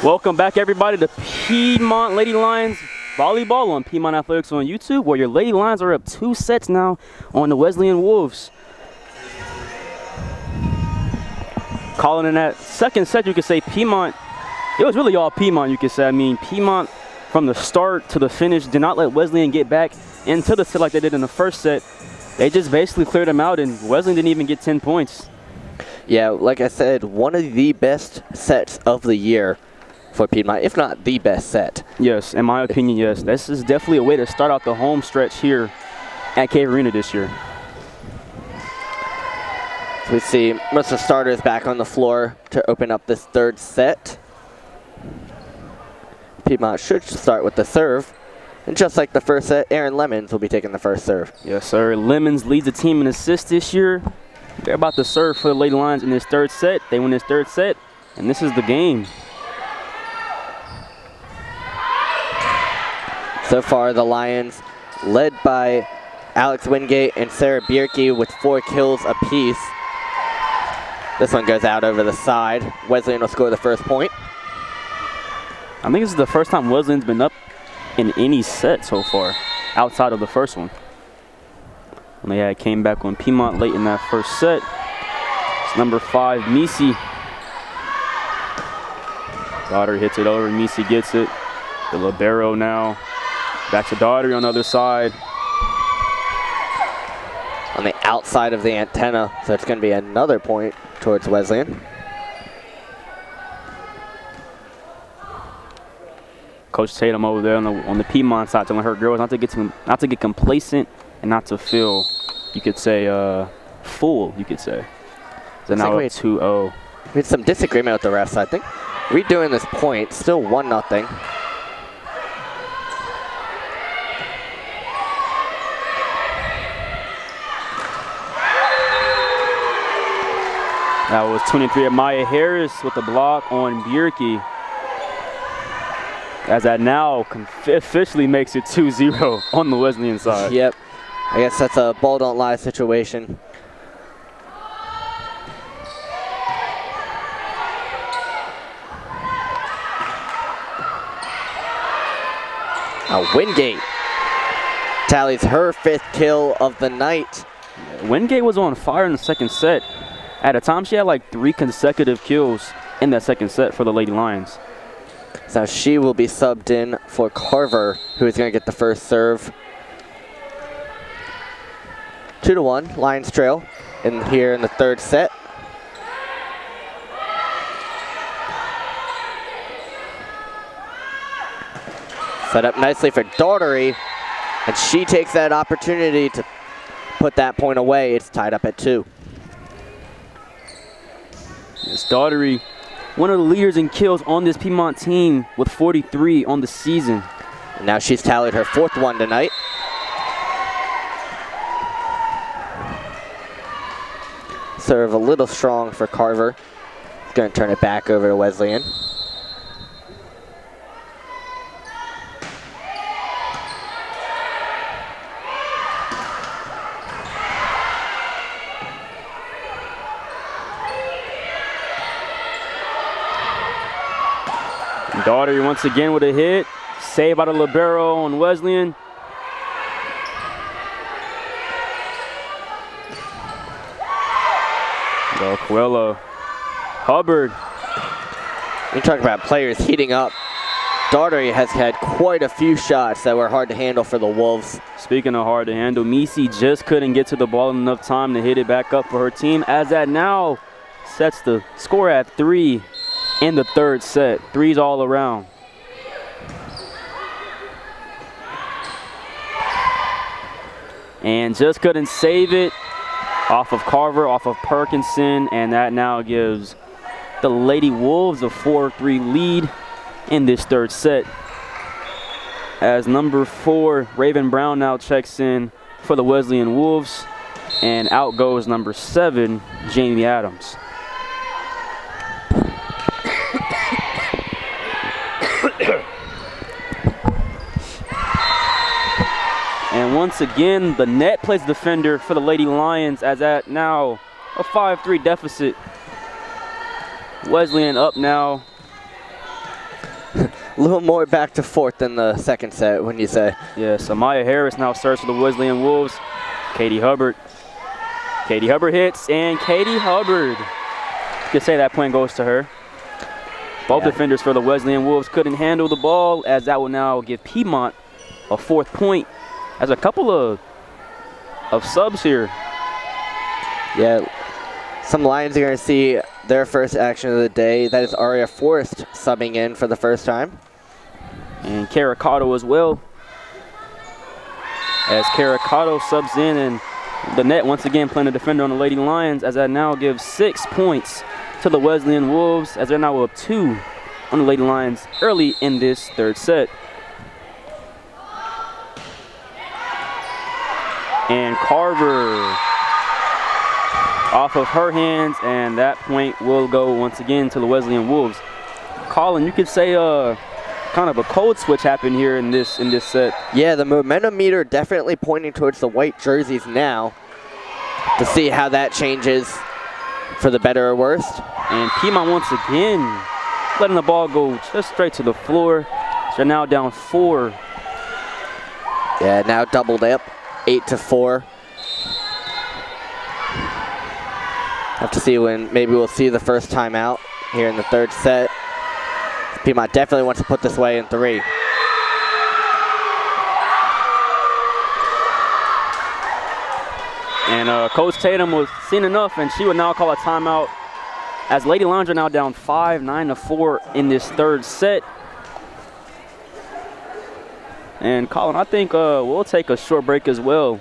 Welcome back, everybody, to Piedmont Lady Lions Volleyball on Piedmont Athletics on YouTube, where your Lady Lions are up 2 sets now on the Wesleyan Wolves. Calling in that second set, you could say Piedmont, it was really all Piedmont, you could say. I mean, Piedmont from the start to the finish did not let Wesleyan get back into the set like they did in the first set. They just basically cleared them out, and Wesleyan didn't even get 10 points.
Yeah, like I said, one of the best sets of the year for Piedmont, if not the best set.
Yes, in my opinion, yes. This is definitely a way to start out the home stretch here at Cave Arena this year.
So we see most of the starters back on the floor to open up this third set. Piedmont should start with the serve. And just like the first set, Aaron Lemons will be taking the first serve.
Yes, sir. Lemons leads the team in assists this year. They're about to serve for the Lady Lions in this third set. They win this third set, and this is the game.
So far, the Lions, led by Alex Wingate and Sarah Bierke with 4 kills apiece. This one goes out over the side. Wesleyan will score the first point.
I think this is the first time Wesleyan's been up in any set so far, outside of the first one. And they came back on Piedmont late in that first set. It's number 5, Misi. Daugherty hits it over, Misi gets it. The libero now. Back to Daugherty on the other side.
On the outside of the antenna, so it's going to be another point towards Wesleyan.
Coach Tatum over there on the Piedmont side telling her girls not to get complacent and not to feel, you could say, full, you could say. So now we're 2-0.
We had some disagreement with the refs, I think. Redoing this point, still 1-0.
That was 23 Amaya Harris with the block on Bierke. As that now officially makes it 2-0 on the Wesleyan side.
Yep. I guess that's a ball don't lie situation. Now Wingate tallies her 5th kill of the night.
Wingate was on fire in the second set. At a time, she had like 3 consecutive kills in that second set for the Lady Lions.
So she will be subbed in for Carver, who is going to get the first serve. 2-1, Lions trail here in the third set. Set up nicely for Daugherty, and she takes that opportunity to put that point away. It's tied up at 2.
It's Daugherty, one of the leaders in kills on this Piedmont team with 43 on the season.
And now she's tallied her 4th one tonight. Serve a little strong for Carver. He's going to turn it back over to Wesleyan.
Daugherty once again with a hit. Save by the libero on Wesleyan. Go Coelho. Hubbard.
You talk about players heating up. Daugherty has had quite a few shots that were hard to handle for the Wolves.
Speaking of hard to handle, Misi just couldn't get to the ball in enough time to hit it back up for her team, as that now sets the score at 3 in the third set. 3s all around. And just couldn't save it off of Carver, off of Perkinson, and that now gives the Lady Wolves a 4-3 lead in this third set. As number 4, Raven Brown now checks in for the Wesleyan Wolves, and out goes number 7, Jamie Adams. And once again, the net plays defender for the Lady Lions, as at now a 5-3 deficit. Wesleyan up now.
little more back to forth than the second set, wouldn't you say?
Yes, Amaya Harris now serves for the Wesleyan Wolves. Katie Hubbard. Katie Hubbard hits, and Katie Hubbard. You could say that point goes to her. Both defenders for the Wesleyan Wolves couldn't handle the ball, as that will now give Piedmont a 4th point. As a couple of subs here.
Yeah, some Lions are going to see their first action of the day. That is Aria Forrest subbing in for the first time.
And Caricato as well. As Caricato subs in, and the net once again playing the defender on the Lady Lions, as that now gives 6 points to the Wesleyan Wolves, as they're now up 2 on the Lady Lions early in this 3rd set. And Carver off of her hands, and that point will go once again to the Wesleyan Wolves. Colin, you could say kind of a code switch happened here in this set.
Yeah, the momentum meter definitely pointing towards the white jerseys now, to see how that changes for the better or worse.
And Piedmont once again letting the ball go just straight to the floor. So they're now down 4.
Yeah, now doubled up, 8-4. Have to see when maybe we'll see the first timeout here in the 3rd set. Piedmont definitely wants to put this away in 3.
And Coach Tatum was seen enough, and she would now call a timeout, as Lady Lions are now down 5, 9-4 in this 3rd set. And Colin, I think we'll take a short break as well,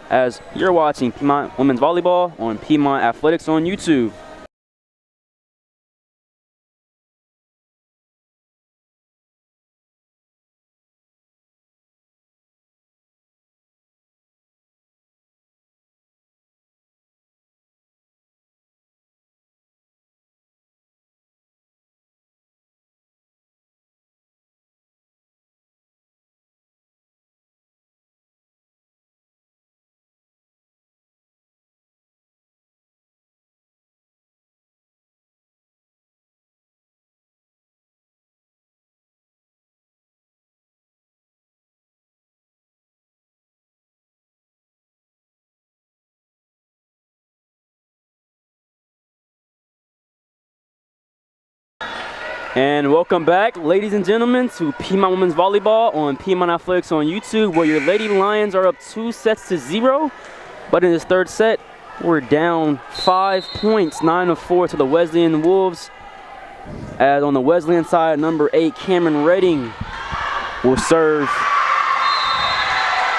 as you're watching Piedmont Women's Volleyball on Piedmont Athletics on YouTube. And welcome back, ladies and gentlemen, to Piedmont Women's Volleyball on Piedmont Athletics on YouTube, where your Lady Lions are up 2-0. But in this 3rd set, we're down 5 points, 9-4 to the Wesleyan Wolves. As on the Wesleyan side, number 8, Cameron Redding will serve.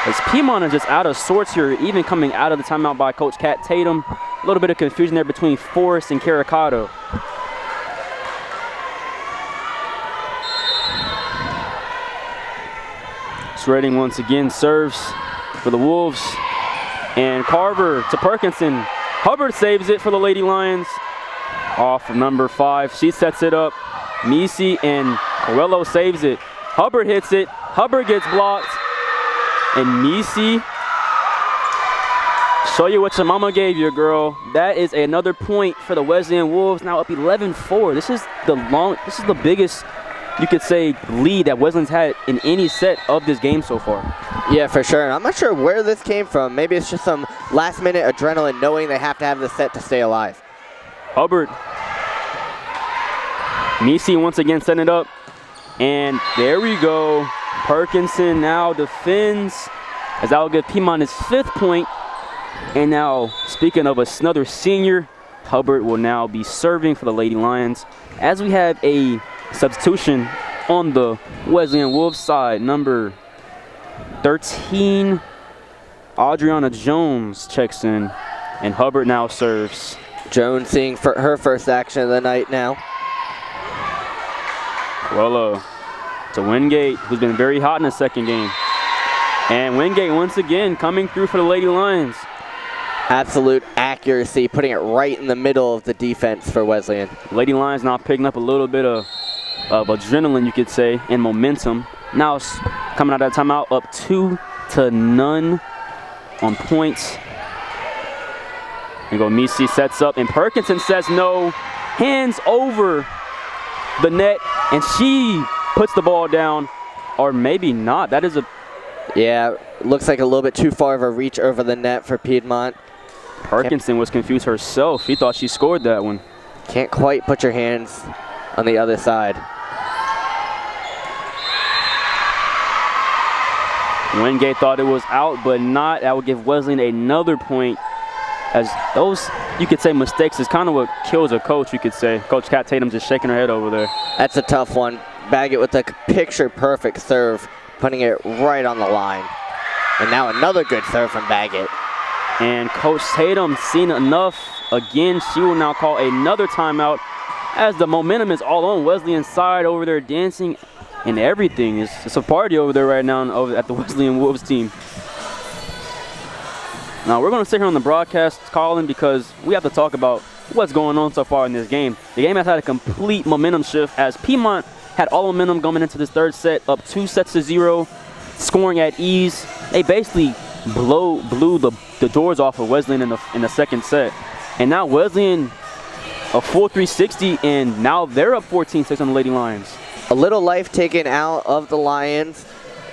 As Piedmont is just out of sorts here, even coming out of the timeout by Coach Kat Tatum. A little bit of confusion there between Forrest and Caricato. Redding once again serves for the Wolves. And Carver to Perkinson. Hubbard saves it for the Lady Lions. Off of number 5. She sets it up. Misi and Coelho saves it. Hubbard hits it. Hubbard gets blocked. And Misi, show you what your mama gave you, girl. That is another point for the Wesleyan Wolves. Now up 11-4. This is the biggest, you could say, lead that Wesleyan's had in any set of this game so far.
Yeah, for sure. And I'm not sure where this came from. Maybe it's just some last-minute adrenaline, knowing they have to have the set to stay alive.
Hubbard. Misi once again setting it up. And there we go. Perkinson now defends, as that will give Piedmont his 5th point. And now, speaking of another senior, Hubbard will now be serving for the Lady Lions, as we have a substitution on the Wesleyan Wolves side. Number 13, Adriana Jones checks in, and Hubbard now serves.
Jones seeing for her first action of the night now.
Well, to Wingate, who's been very hot in the second game. And Wingate once again coming through for the Lady Lions.
Absolute accuracy, putting it right in the middle of the defense for Wesleyan.
Lady Lions now picking up a little bit of adrenaline, you could say, and momentum. Now coming out of that timeout, up 2-0 on points. And go Misi sets up, and Perkinson says no. Hands over the net, and she puts the ball down, or maybe not. That is a...
Yeah, looks like a little bit too far of a reach over the net for Piedmont.
Perkinson was confused herself. He thought she scored that one.
Can't quite put your hands on the other side.
Wingate thought it was out, but not. That would give Wesleyan another point. As those, you could say, mistakes is kind of what kills a coach, you could say. Coach Kat Tatum just shaking her head over there.
That's a tough one. Baggett with a picture-perfect serve, putting it right on the line. And now another good serve from Baggett.
And Coach Tatum seen enough. Again, she will now call another timeout as the momentum is all on Wesleyan's side over there dancing and everything. It's a party over there right now over at the Wesleyan Wolves team. Now, we're going to sit here on the broadcast calling because we have to talk about what's going on so far in this game. The game has had a complete momentum shift as Piedmont had all momentum going into this third set, up 2-0, scoring at ease. They basically blew the doors off of Wesleyan in the second set. And now Wesleyan, a full 360, and now they're up 14-6 on the Lady Lions.
A little life taken out of the Lions.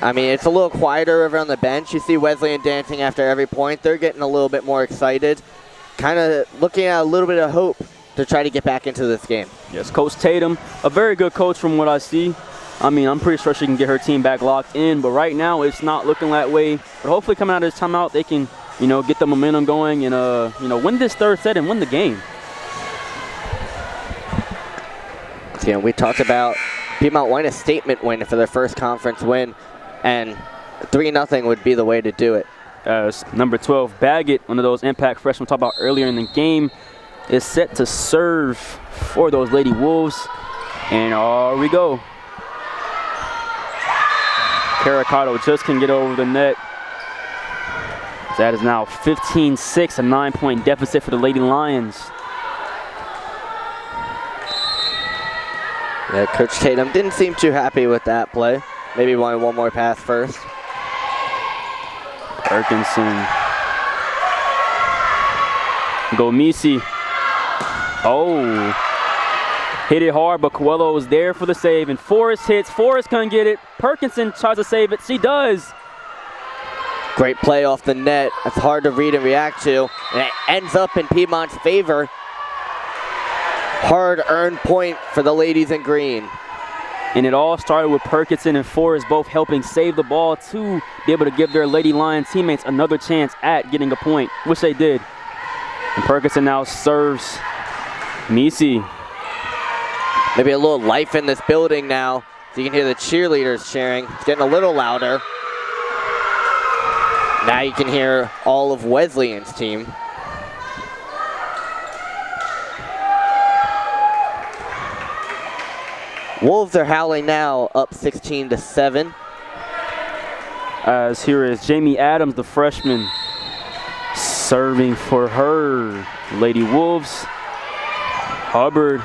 I mean, it's a little quieter over on the bench. You see Wesleyan dancing after every point. They're getting a little bit more excited, kind of looking at a little bit of hope to try to get back into this game.
Yes, Coach Tatum, a very good coach from what I see. I mean, I'm pretty sure she can get her team back locked in, but right now it's not looking that way. But hopefully coming out of this timeout, they can, get the momentum going and, win this third set and win the game.
Yeah, we talked about Piedmont wanting a statement win for their first conference win, and 3-0 would be the way to do it.
As number 12, Baggett, one of those impact freshmen we talked about earlier in the game, is set to serve for those Lady Wolves. And here we go. Caricato just can get over the net. That is now 15-6, a 9-point deficit for the Lady Lions.
Yeah, Coach Tatum didn't seem too happy with that play. Maybe wanted one more pass first.
Perkinson. Gomisi. Oh. Hit it hard, but Coelho was there for the save. And Forrest hits. Forrest couldn't get it. Perkinson tries to save it. She does.
Great play off the net. It's hard to read and react to. And it ends up in Piedmont's favor. Hard-earned point for the ladies in green.
And it all started with Perkinson and Forrest both helping save the ball to be able to give their Lady Lions teammates another chance at getting a point, which they did. And Perkinson now serves Misi.
Maybe a little life in this building now. So you can hear the cheerleaders cheering. It's getting a little louder. Now you can hear all of Wesleyan's team. Wolves are howling now, up 16-7.
As here is Jamie Adams, the freshman, serving for her Lady Wolves. Hubbard.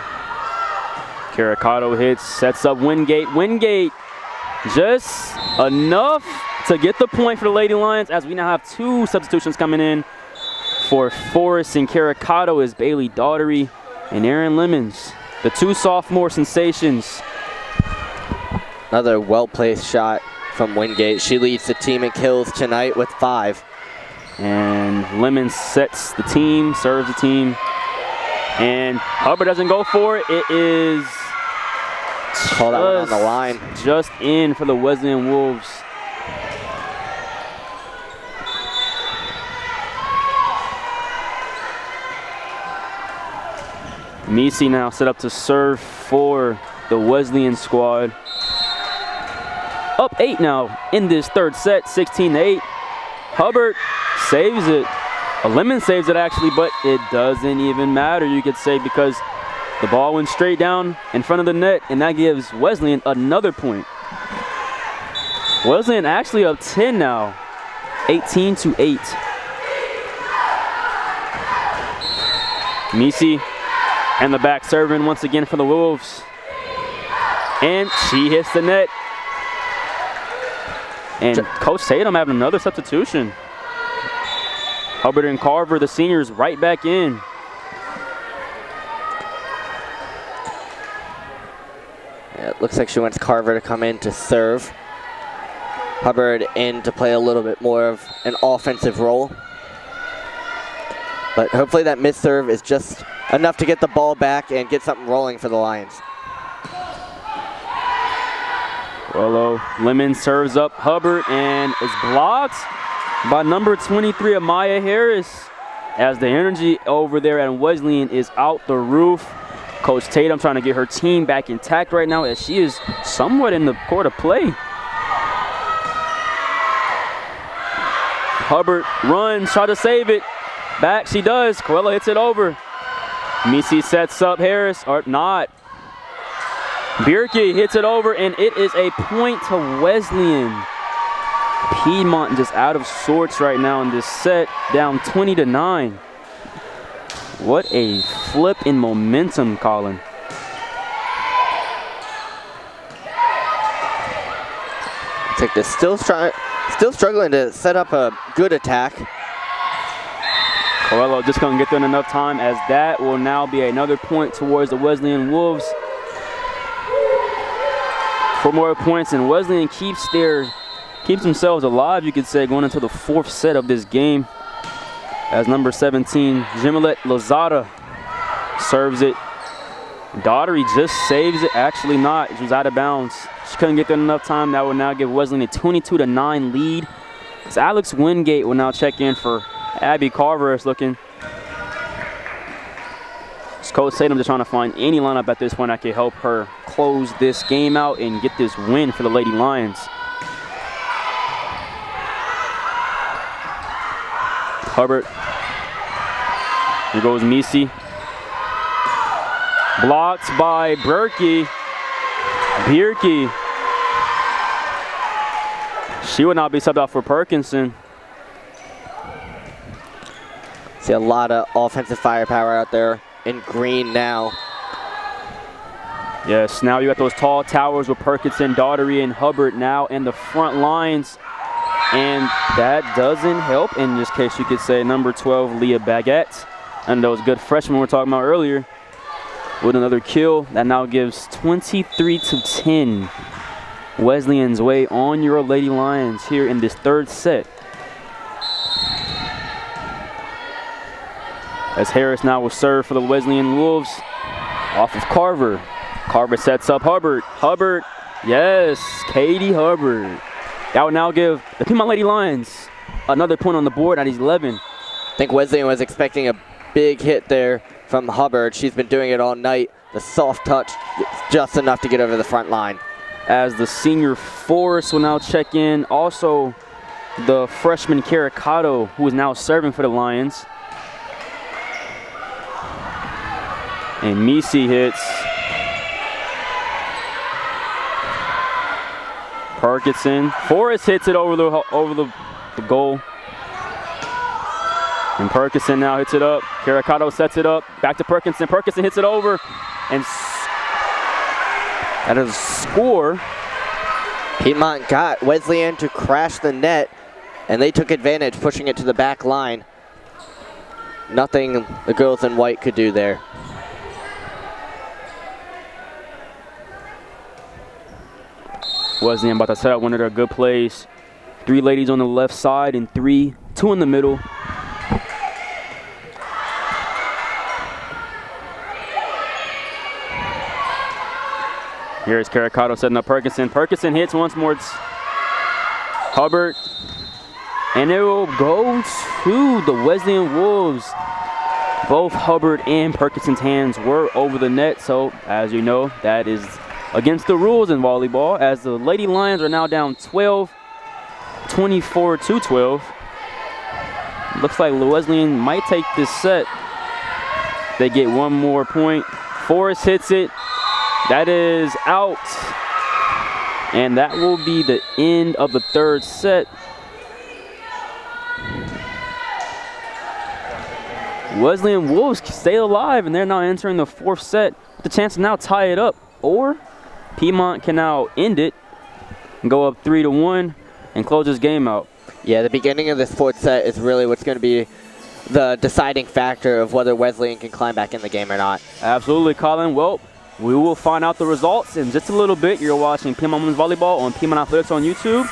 Caricato hits, sets up Wingate. Wingate just enough to get the point for the Lady Lions as we now have two substitutions coming in for Forrest and Caricato is Bailey Daughtery and Aaron Lemons, the two sophomore sensations.
Another well-placed shot from Wingate. She leads the team in kills tonight with 5.
And Lemons sets the team, serves the team. And Hubbard doesn't go for it. It is
call that one on the line.
Just in for the Wesleyan Wolves. Misi now set up to serve for the Wesleyan squad. Up 8 now in this third set, 16-8. Hubbard saves it. A Lemon saves it actually, but it doesn't even matter, you could say, because the ball went straight down in front of the net, and that gives Wesleyan another point. Wesleyan actually up 10 now, 18-8. Misi and the back serving once again for the Wolves. And she hits the net. And Coach Tatum having another substitution. Hubbard and Carver, the seniors, right back in.
Yeah, Looks like she wants Carver to come in to serve. Hubbard in to play a little bit more of an offensive role. But hopefully that missed serve is just enough to get the ball back and get something rolling for the Lions.
Well, Lemon serves up Hubbard and is blocked by number 23, Amaya Harris, as the energy over there at Wesleyan is out the roof. Coach Tatum trying to get her team back intact right now as she is somewhat in the court of play. Hubbard runs, try to save it. Back she does. Coelho hits it over. Misi sets up Harris, or not. Bierke hits it over, and it is a point to Wesleyan. Piedmont just out of sorts right now in this set, down 20-9. What a flip in momentum, Colin.
Looks like they're still struggling to set up a good attack.
Coelho just couldn't get there in enough time, as that will now be another point towards the Wesleyan Wolves. 4 more points, and Wesleyan keeps themselves alive, you could say, going into the 4th set of this game. As number 17, Jimilet Lozada serves it. Daughtery just saves it. Actually not. She was out of bounds. She couldn't get there in enough time. That will now give Wesleyan a 22-9 lead. As Alex Wingate will now check in for Abby Carver. Is looking. Coach Tatum just trying to find any lineup at this point that can help her close this game out and get this win for the Lady Lions. Hubbard. Here goes Misi. Blocked by Bierke. She would not be subbed out for Perkinson.
See a lot of offensive firepower out there in green now.
Yes, now you got those tall towers with Perkinson, Daughtery, and Hubbard now in the front lines. And that doesn't help, in this case you could say number 12, Leah Baguette, and those good freshmen we were talking about earlier, with another kill. That now gives 23-10 Wesleyan's way on your Lady Lions here in this 3rd set. As Harris now will serve for the Wesleyan Wolves off of Carver. Carver sets up Hubbard. Hubbard, yes, Katie Hubbard. That will now give the Piedmont Lady Lions another point on the board at 11.
I think Wesleyan was expecting a big hit there from Hubbard. She's been doing it all night. The soft touch, just enough to get over the front line.
As the senior Forrest will now check in. Also, the freshman Caricato, who is now serving for the Lions. And Misi hits. Perkinson. Forrest hits it over the goal. And Perkinson now hits it up. Caricato sets it up. Back to Perkinson. Perkinson hits it over. And that is a score.
Piedmont got Wesleyan to crash the net, and they took advantage, pushing it to the back line. Nothing the girls in white could do there.
Wesleyan about to set up one of their good plays. 3 ladies on the left side and 2 in the middle. Here's Caricato setting up Perkinson. Perkinson hits once more. It's Hubbard. And it will go to the Wesleyan Wolves. Both Hubbard and Perkinson's hands were over the net. So, as you know, that is against the rules in volleyball, as the Lady Lions are now down 12, 24-12. Looks like Wesleyan might take this set. They get 1 more point. Forrest hits it. That is out. And that will be the end of the 3rd set. Wesleyan Wolves stay alive, and they're now entering the 4th set with the chance to now tie it up. Or Piedmont can now end it and go up 3-1 and close this game out.
Yeah, the beginning of this 4th set is really what's going to be the deciding factor of whether Wesleyan can climb back in the game or not.
Absolutely, Colin. Well, We will find out the results in just a little bit. You're watching Piedmont Women's Volleyball on Piedmont Athletics on YouTube.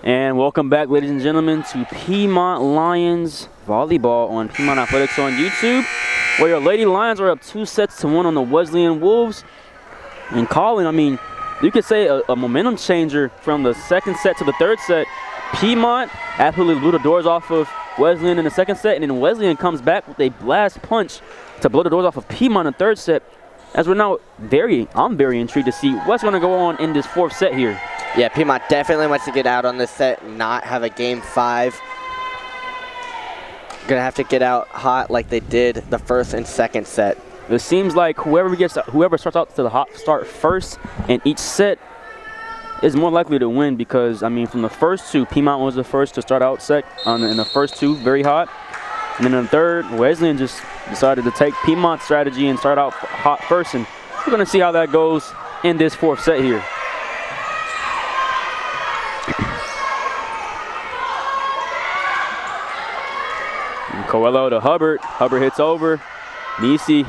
And welcome back, ladies and gentlemen, to Piedmont Lions Volleyball on Piedmont Athletics on YouTube, where your Lady Lions are up 2-1 on the Wesleyan Wolves. And Colin, I mean, you could say a momentum changer from the second set to the third set. Piedmont absolutely blew the doors off of Wesleyan in the second set, and then Wesleyan comes back with a blast punch to blow the doors off of Piedmont in the third set. As we're now I'm very intrigued to see what's going to go on in this fourth set here.
Yeah, Piedmont definitely wants to get out on this set, not have a game 5. Gonna have to get out hot like they did the first and second set.
It seems like whoever starts out to the hot start first in each set is more likely to win, because I mean, from the first two, Piedmont was the first to start out in the first two very hot, and then in the third, Wesleyan just decided to take Piedmont's strategy and start out hot first, and we're gonna see how that goes in this fourth set here. Coelho to Hubbard. Hubbard hits over. Nisi.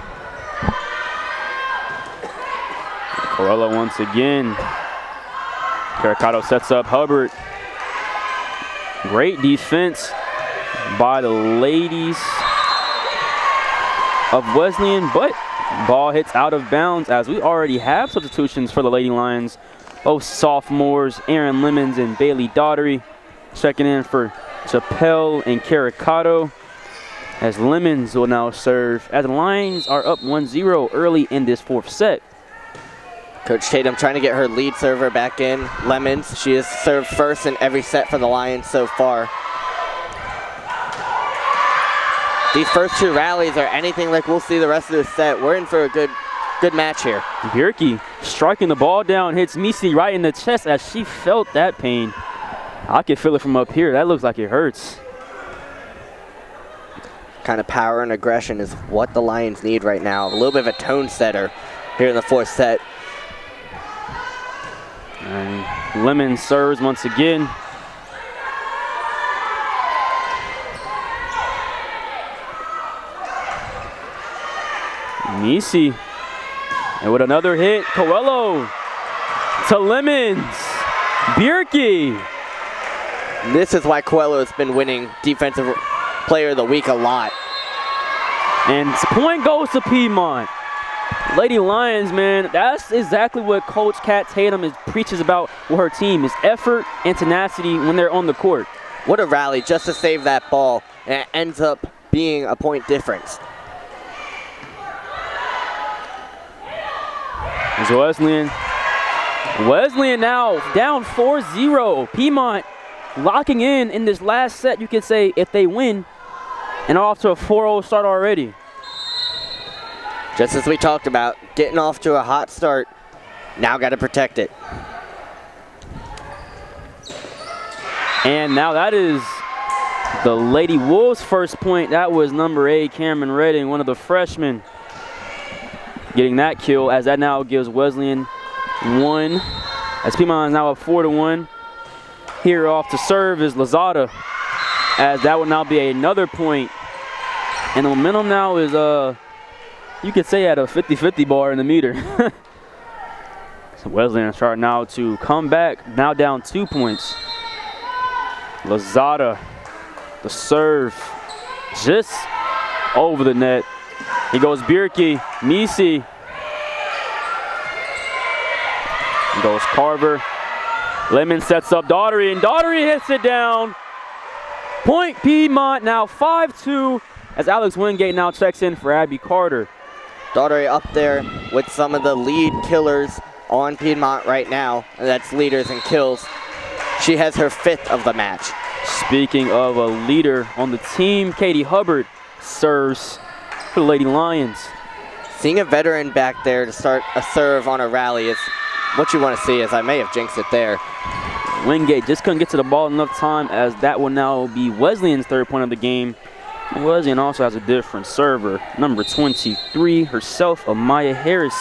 Coelho once again. Caricato sets up Hubbard. Great defense by the ladies of Wesleyan, but ball hits out of bounds as we already have substitutions for the Lady Lions. Both sophomores, Aaron Lemons and Bailey Daughtery, checking in for Chappelle and Caricato, as Lemons will now serve, as the Lions are up 1-0 early in this fourth set.
Coach Tatum trying to get her lead server back in, Lemons. She has served first in every set for the Lions so far. These first two rallies are anything like we'll see the rest of the set. We're in for a good match here.
Bjerke striking the ball down, hits Misi right in the chest as she felt that pain. I can feel it from up here. That looks like it hurts.
Kind of power and aggression is what the Lions need right now. A little bit of a tone setter here in the fourth set.
And Lemon serves once again. Misi. And with another hit, Coelho to Lemons. Bierke.
This is why Coelho has been winning Defensive Player of the Week a lot.
And point goes to Piedmont. Lady Lions, man, that's exactly what Coach Kat Tatum preaches about with her team, is effort and tenacity when they're on the court.
What a rally just to save that ball, and it ends up being a point difference.
There's Wesleyan. Wesleyan now down 4-0. Piedmont locking in this last set, you could say, if they win, and off to a 4-0 start already.
Just as we talked about, getting off to a hot start, now got to protect it.
And now that is the Lady Wolves' first point. That was number 8, Cameron Redding, one of the freshmen, getting that kill, as that now gives Wesleyan 1. As Piedmont is now up 4-1. Here off to serve is Lozada, as that will now be another point. And the momentum now is, you could say, at a 50-50 bar in the meter. So Wesleyan starting now to come back, now down 2 points. Lozada, the serve, just over the net. He goes Bierke, Misi. He goes Carver. Lemon sets up Daughtery, and Daughtery hits it down. Point Piedmont, now 5-2, as Alex Wingate now checks in for Abby Carter.
Daughtery up there with some of the lead killers on Piedmont right now, and that's leaders and kills. She has her 5th of the match.
Speaking of a leader on the team, Katie Hubbard serves for the Lady Lions.
Seeing a veteran back there to start a serve on a rally is what you want to see, as I may have jinxed it there.
Wingate just couldn't get to the ball enough time, as that will now be Wesleyan's 3rd point of the game. Wesleyan also has a different server, number 23 herself, Amaya Harris.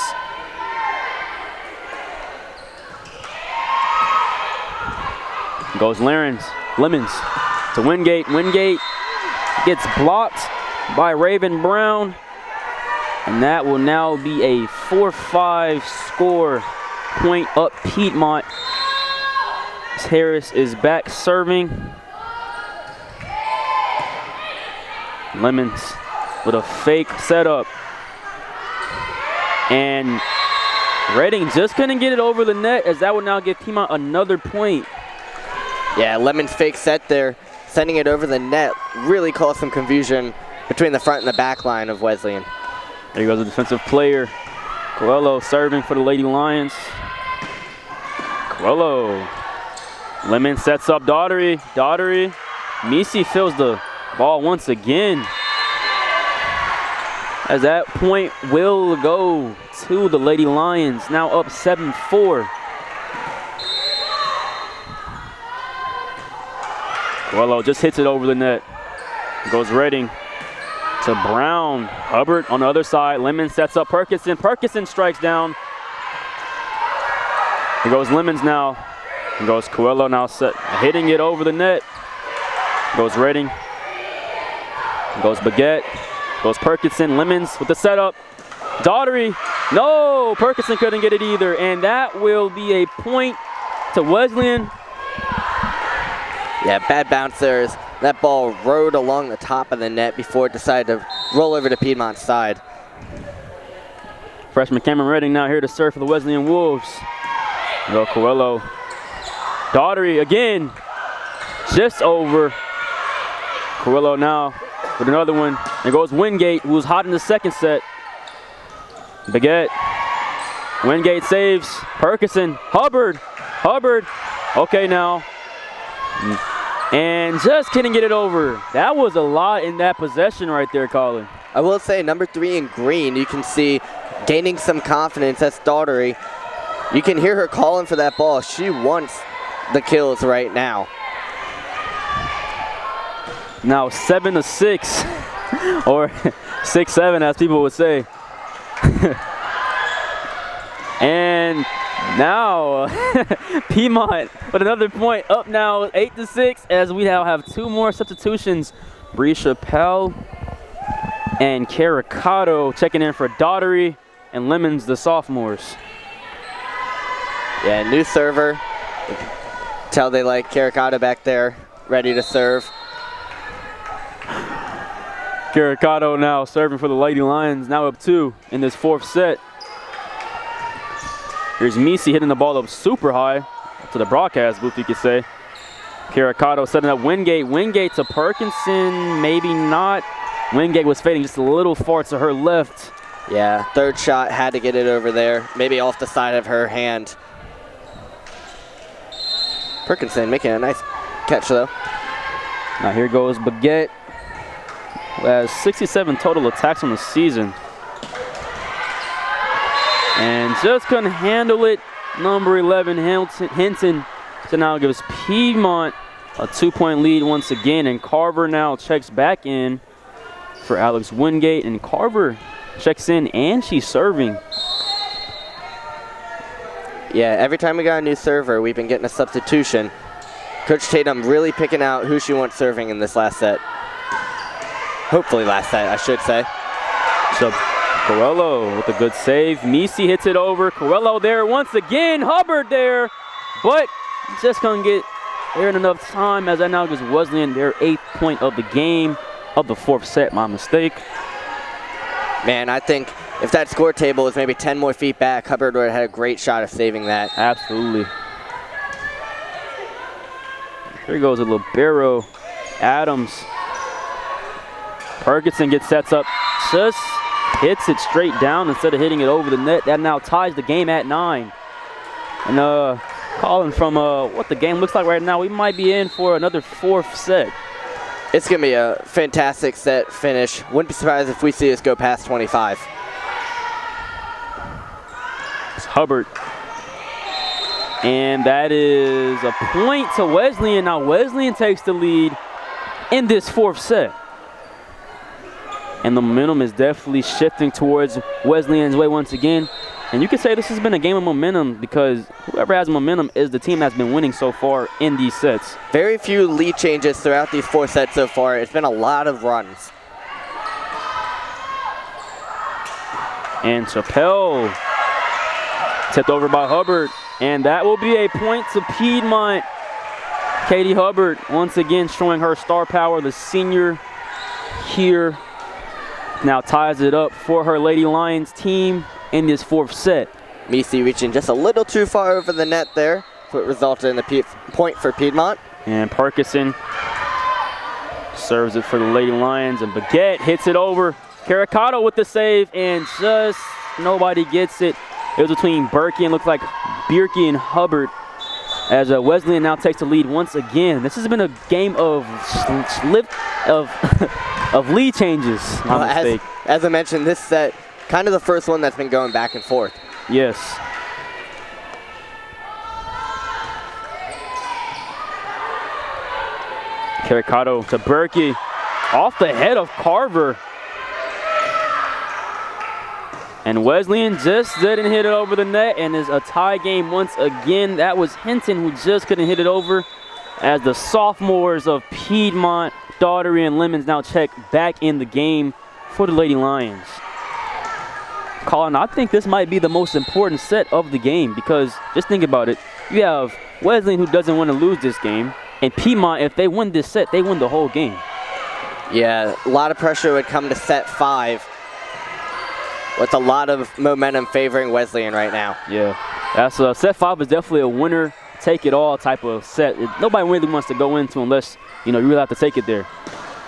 Goes Lemons to Wingate. Wingate gets blocked by Raven Brown, and that will now be a 4-5 score. Point up Piedmont. Harris is back serving. Lemons with a fake setup. And Redding just couldn't get it over the net, as that will now give Piedmont another point.
Yeah, Lemons fake set there, sending it over the net, really caused some confusion between the front and the back line of Wesleyan.
There goes the defensive player. Coelho serving for the Lady Lions. Coelho. Lemon sets up Daughtery. Daughtery. Misi fills the ball once again, as that point will go to the Lady Lions, now up 7-4. Coelho just hits it over the net. Goes Redding to Brown. Hubbard on the other side. Lemon sets up Perkinson. Perkinson strikes down. Here goes Lemons now. Here goes Coelho now hitting it over the net. Goes Redding. Goes Baguette. Goes Perkinson. Lemons with the setup. Daughtery. No, Perkinson couldn't get it either. And that will be a point to Wesleyan.
Yeah, bad bounce there as that ball rode along the top of the net before it decided to roll over to Piedmont's side.
Freshman Cameron Redding now here to serve for the Wesleyan Wolves. Go Coelho. Daughtery again. Just over. Coelho now with another one. There goes Wingate, who was hot in the second set. Baguette. Wingate saves. Perkinson. Hubbard. Hubbard. Okay now. And just couldn't get it over. That was a lot in that possession right there, Colin.
I will say number 3 in green, you can see gaining some confidence. That's Daughtery. You can hear her calling for that ball. She wants the kills right now.
Now 7-6, or 6-7 as people would say. And now Piedmont with another point, up now 8-6, as we now have 2 more substitutions. Bree Chappelle And Caricato checking in for Daughtery and Lemons, the sophomores.
Yeah, new server. Tell they like Caricato back there, ready to serve.
Caricato now serving for the Lady Lions, now up 2 in this 4th set. Here's Misi hitting the ball up super high to the broadcast booth, you could say. Caricato setting up Wingate. Wingate to Perkinson, maybe not. Wingate was fading just a little far to her left.
Yeah, third shot, had to get it over there. Maybe off the side of her hand. Perkinson making a nice catch, though.
Now here goes Baguette, who has 67 total attacks on the season. And just couldn't handle it. Number 11, Hinton, so now gives Piedmont a 2-point lead once again. And Carver now checks back in for Alex Wingate. And Carver checks in and she's serving.
Yeah, every time we got a new server, we've been getting a substitution. Coach Tatum really picking out who she wants serving in this last set. Hopefully last set, I should say.
So Coelho with a good save. Misi hits it over. Coelho there once again. Hubbard there, but just couldn't get there in enough time, as that now gives Wesleyan their 8th point of the game, of the 4th set, my mistake.
Man, I think if that score table was maybe 10 more feet back, Hubbard would have had a great shot of saving that.
Absolutely. Here goes a libero. Adams. Perkinson sets up, just hits it straight down instead of hitting it over the net. That now ties the game at 9. And calling from what the game looks like right now, we might be in for another 4th set.
It's going to be a fantastic set finish. Wouldn't be surprised if we see us go past 25.
It's Hubbard. And that is a point to Wesleyan. Now Wesleyan takes the lead in this 4th set. And the momentum is definitely shifting towards Wesleyan's way once again. And you could say this has been a game of momentum, because whoever has momentum is the team that's been winning so far in these sets.
Very few lead changes throughout these 4 sets so far. It's been a lot of runs.
And Chappelle tipped over by Hubbard. And that will be a point to Piedmont. Katie Hubbard once again showing her star power. The senior here now ties it up for her Lady Lions team in this 4th set.
Misi reaching just a little too far over the net there, so it resulted in the point for Piedmont.
And Perkinson serves it for the Lady Lions, and Baguette hits it over. Caricato with the save, and just nobody gets it. It was between Berkey and looked like Bierke and Hubbard, as Wesleyan now takes the lead once again. This has been a game of of lead changes.
As I mentioned, this set, kind of the first one that's been going back and forth.
Yes. Caricato to Berkey, off the head of Carver. And Wesleyan just didn't hit it over the net, and is a tie game once again. That was Hinton who just couldn't hit it over, as the sophomores of Piedmont, Daughtery, and Lemons now check back in the game for the Lady Lions. Colin, I think this might be the most important set of the game, because just think about it. You have Wesleyan, who doesn't want to lose this game, and Piedmont, if they win this set, they win the whole game.
Yeah, a lot of pressure would come to set 5, with a lot of momentum favoring Wesleyan right now.
Yeah, that's set 5 is definitely a winner take it all type of set. Nobody really wants to go into unless you really have to take it there.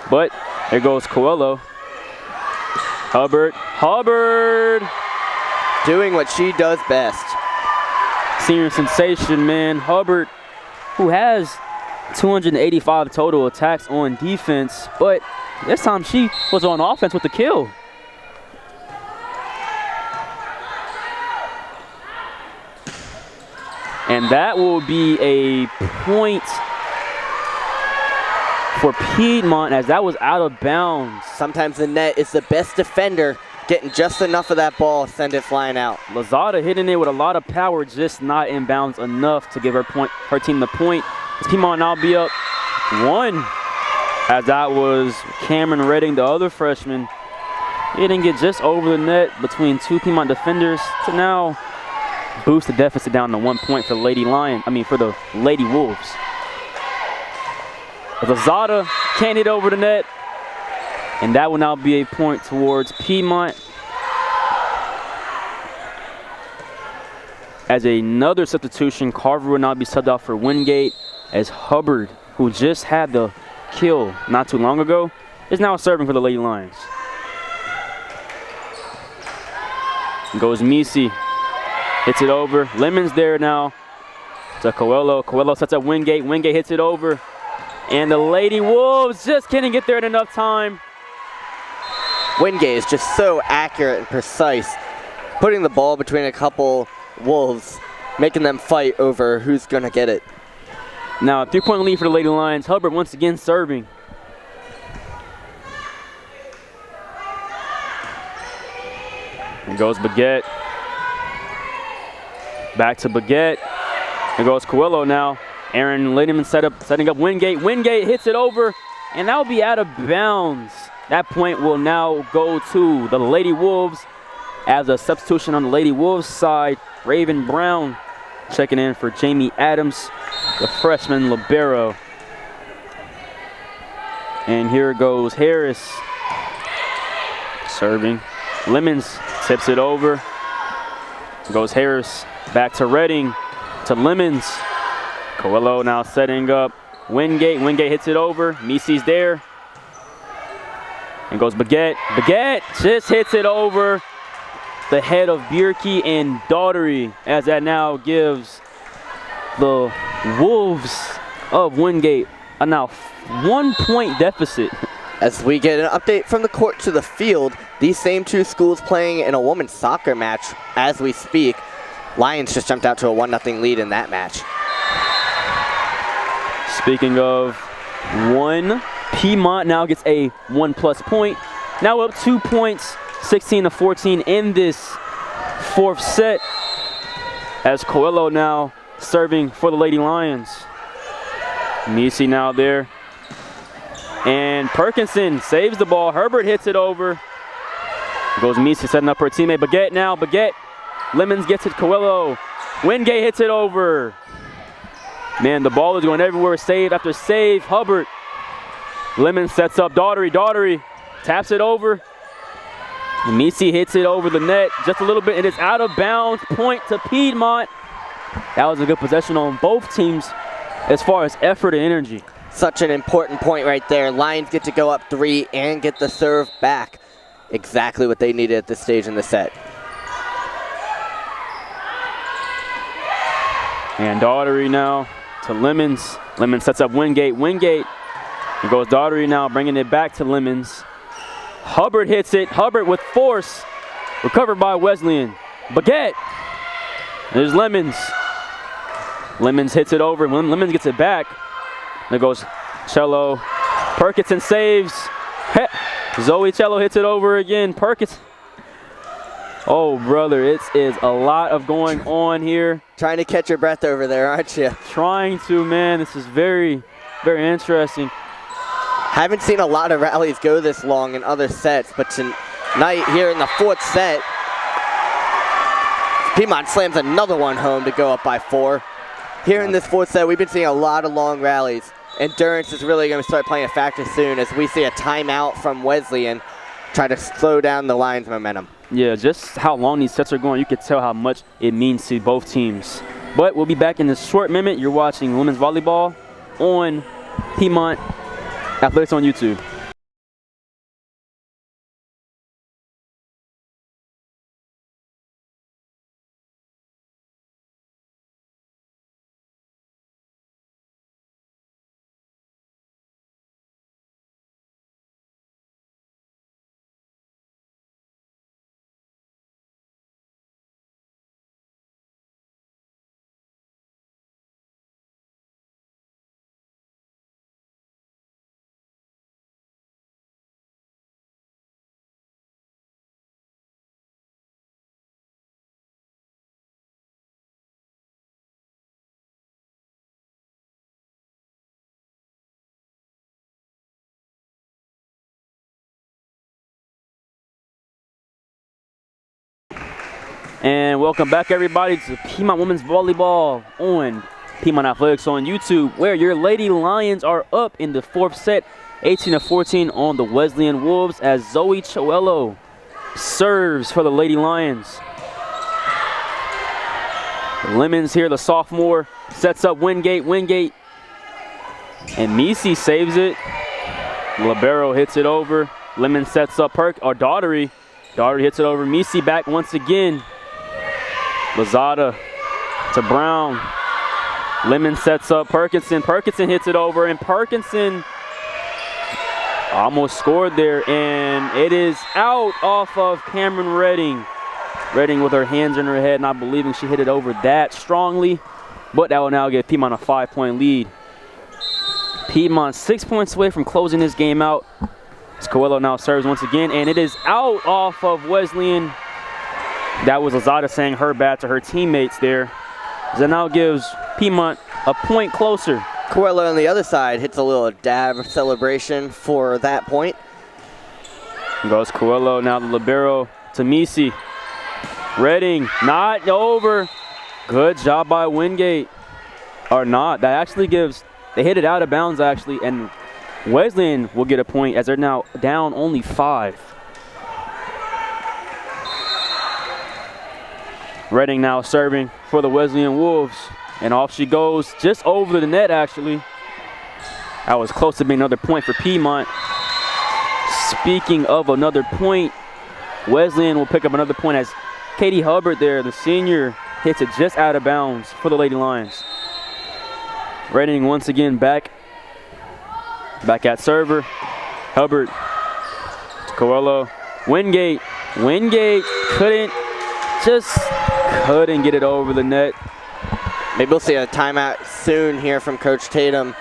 But there goes Coelho. Hubbard
doing what she does best.
Senior sensation, man. Hubbard, who has 285 total attacks on defense, but this time she was on offense with the kill. And that will be a point for Piedmont, as that was out of bounds.
Sometimes the net is the best defender, getting just enough of that ball, send it flying out.
Lazada hitting it with a lot of power, just not in bounds enough to give her team the point. Piedmont now be up 1, as that was Cameron Redding, the other freshman, He didn't get just over the net between two Piedmont defenders to now boost the deficit down to 1 point for for the Lady Wolves. Lazada can't hit over the net, and that will now be a point towards Piedmont. As another substitution, Carver will now be subbed out for Wingate, as Hubbard, who just had the kill not too long ago, is now serving for the Lady Lions. Goes Misi, hits it over. Lemons there now to Coelho. Coelho sets up Wingate. Wingate hits it over. And the Lady Wolves just couldn't get there in enough time.
Wingate is just so accurate and precise, putting the ball between a couple Wolves, making them fight over who's going to get it.
Now a 3-point lead for the Lady Lions. Hubbard once again serving. And goes Baguette. Back to Baguette. And goes Coelho now. Aaron Lindemann setting up Wingate. Wingate hits it over, and that will be out of bounds. That point will now go to the Lady Wolves. As a substitution on the Lady Wolves side, Raven Brown checking in for Jamie Adams, the freshman libero. And here goes Harris serving. Lemons tips it over. Goes Harris back to Redding, to Lemons. Coelho now setting up Wingate. Wingate hits it over. Misi's there. And goes Baguette. Baguette just hits it over the head of Bierke and Daughtery, as that now gives the Wolves of Wingate a now 1 point deficit.
As we get an update from the court to the field, these same two schools playing in a women's soccer match as we speak. Lions just jumped out to a 1-0 lead in that match.
Speaking of one, Piedmont now gets a 1+ point. Now up 2 points, 16-14 in this fourth set, as Coelho now serving for the Lady Lions. Misi now there. And Perkinson saves the ball. Herbert hits it over. Goes Misi setting up her teammate. Baguette now. Baguette. Lemons gets it. Coelho. Wingate hits it over. Man, the ball is going everywhere. Save after save. Hubbard. Lemons sets up Daughtery. Daughtery taps it over. Misi hits it over the net just a little bit, and it's out of bounds. Point to Piedmont. That was a good possession on both teams as far as effort and energy.
Such an important point right there. Lions get to go up 3 and get the serve back. Exactly what they needed at this stage in the set.
And Daughtery now to Lemons. Lemons sets up Wingate. Wingate. And goes Daughtery now, bringing it back to Lemons. Hubbard hits it. Hubbard with force. Recovered by Wesleyan. Baguette. There's Lemons. Lemons hits it over. Lemons gets it back. There goes Cello. Perkinson saves. Zoe Cello hits it over again. Perkins. Oh, brother, it is a lot of going on here.
Trying to catch your breath over there, aren't you?
Trying to, man. This is very, very interesting.
Haven't seen a lot of rallies go this long in other sets, but tonight here in the fourth set, Piedmont slams another one home to go up by 4. Here in this fourth set, we've been seeing a lot of long rallies. Endurance is really going to start playing a factor soon as we see a timeout from Wesleyan try to slow down the Lions' momentum.
Yeah, just how long these sets are going, you can tell how much it means to both teams. But we'll be back in a short minute. You're watching women's volleyball on Piedmont Athletics on YouTube. And welcome back, everybody, to Piedmont Women's Volleyball on Piedmont Athletics on YouTube, where your Lady Lions are up in the fourth set, 18-14 on the Wesleyan Wolves, as Zoe Choello serves for the Lady Lions. Lemons here, the sophomore, sets up Wingate, and Misi saves it. Libero hits it over. Lemon sets up Daughtery. Daughtery hits it over. Misi back once again. Lozada to Brown. Lemon sets up Perkinson. Perkinson hits it over, and Perkinson almost scored there, and it is out off of Cameron Redding. Redding with her hands in her head, not believing she hit it over that strongly, but that will now give Piedmont a 5-point lead. Piedmont 6 points away from closing this game out. Coelho now serves once again, and it is out off of Wesleyan. That was Lozada saying her bad to her teammates there. That now gives Piedmont a point closer.
Coelho on the other side hits a little dab celebration for that point.
Goes Coelho, now the libero to Misi. Redding, not over. Good job by Wingate. Or not, that actually gives, they hit it out of bounds actually, and Wesleyan will get a point as they're now down only 5. Redding now serving for the Wesleyan Wolves, and off she goes, just over the net actually. That was close to being another point for Piedmont. Speaking of another point, Wesleyan will pick up another point as Katie Hubbard there, the senior, hits it just out of bounds for the Lady Lions. Redding once again back at server. Hubbard to Coelho. Wingate couldn't get it over the net.
Maybe we'll see a timeout soon here from Coach Tatum.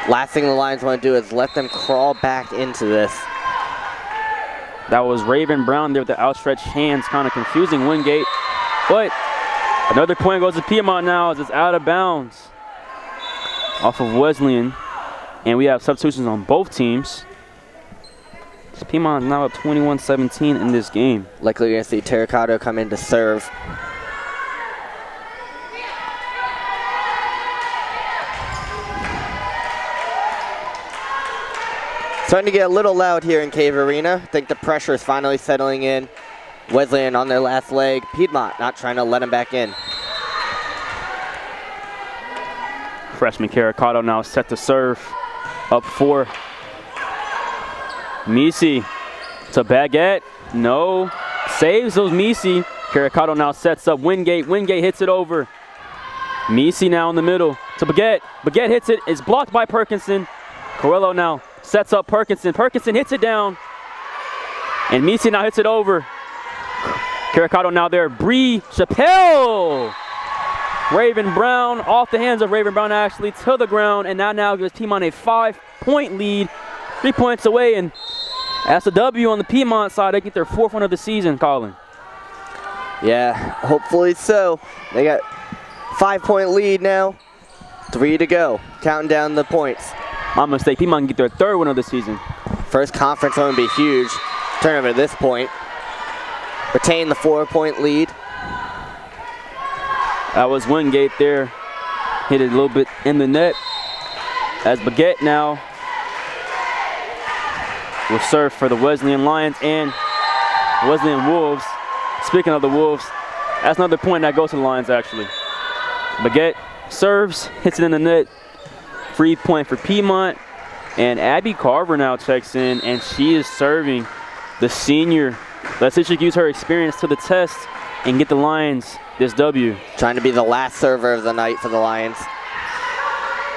Last thing the Lions want to do is let them crawl back into this.
That was Raven Brown there with the outstretched hands, kind of confusing Wingate. But another point goes to Piedmont now as it's out of bounds off of Wesleyan. And we have substitutions on both teams. Piedmont is now up 21-17 in this game.
Likely you're going to see Terracotta come in to serve. Starting to get a little loud here in Cave Arena. I think the pressure is finally settling in. Wesleyan on their last leg. Piedmont not trying to let them back in.
Freshman Caricato now set to serve. Up 4. Misi to Baguette. No. Saves those Misi. Caricato now sets up Wingate. Wingate hits it over. Misi now in the middle to Baguette. Baguette hits it. It's blocked by Perkinson. Coelho now sets up Perkinson. Perkinson hits it down. And Misi now hits it over. Caricato now there. Bree Chappelle. Raven Brown off the hands of Raven Brown actually to the ground, and now gives Piedmont a 5-point lead, 3 points away, and that's a W on the Piedmont side. They get their 4th one of the season, Colin.
Yeah, hopefully so. They got 5-point lead now, 3 to go. Counting down the points.
My mistake. Piedmont can get their 3rd one of the season.
First conference one would be huge. Turnover at this point. Retain the 4-point lead.
That was Wingate there. Hit it a little bit in the net. As Baguette now will serve for the Wesleyan Lions and Wesleyan Wolves. Speaking of the Wolves, that's another point that goes to the Lions actually. Baguette serves, hits it in the net. Free point for Piedmont. And Abby Carver now checks in, and she is serving the senior. Let's see if she can use her experience to the test and get the Lions this W.
Trying to be the last server of the night for the Lions.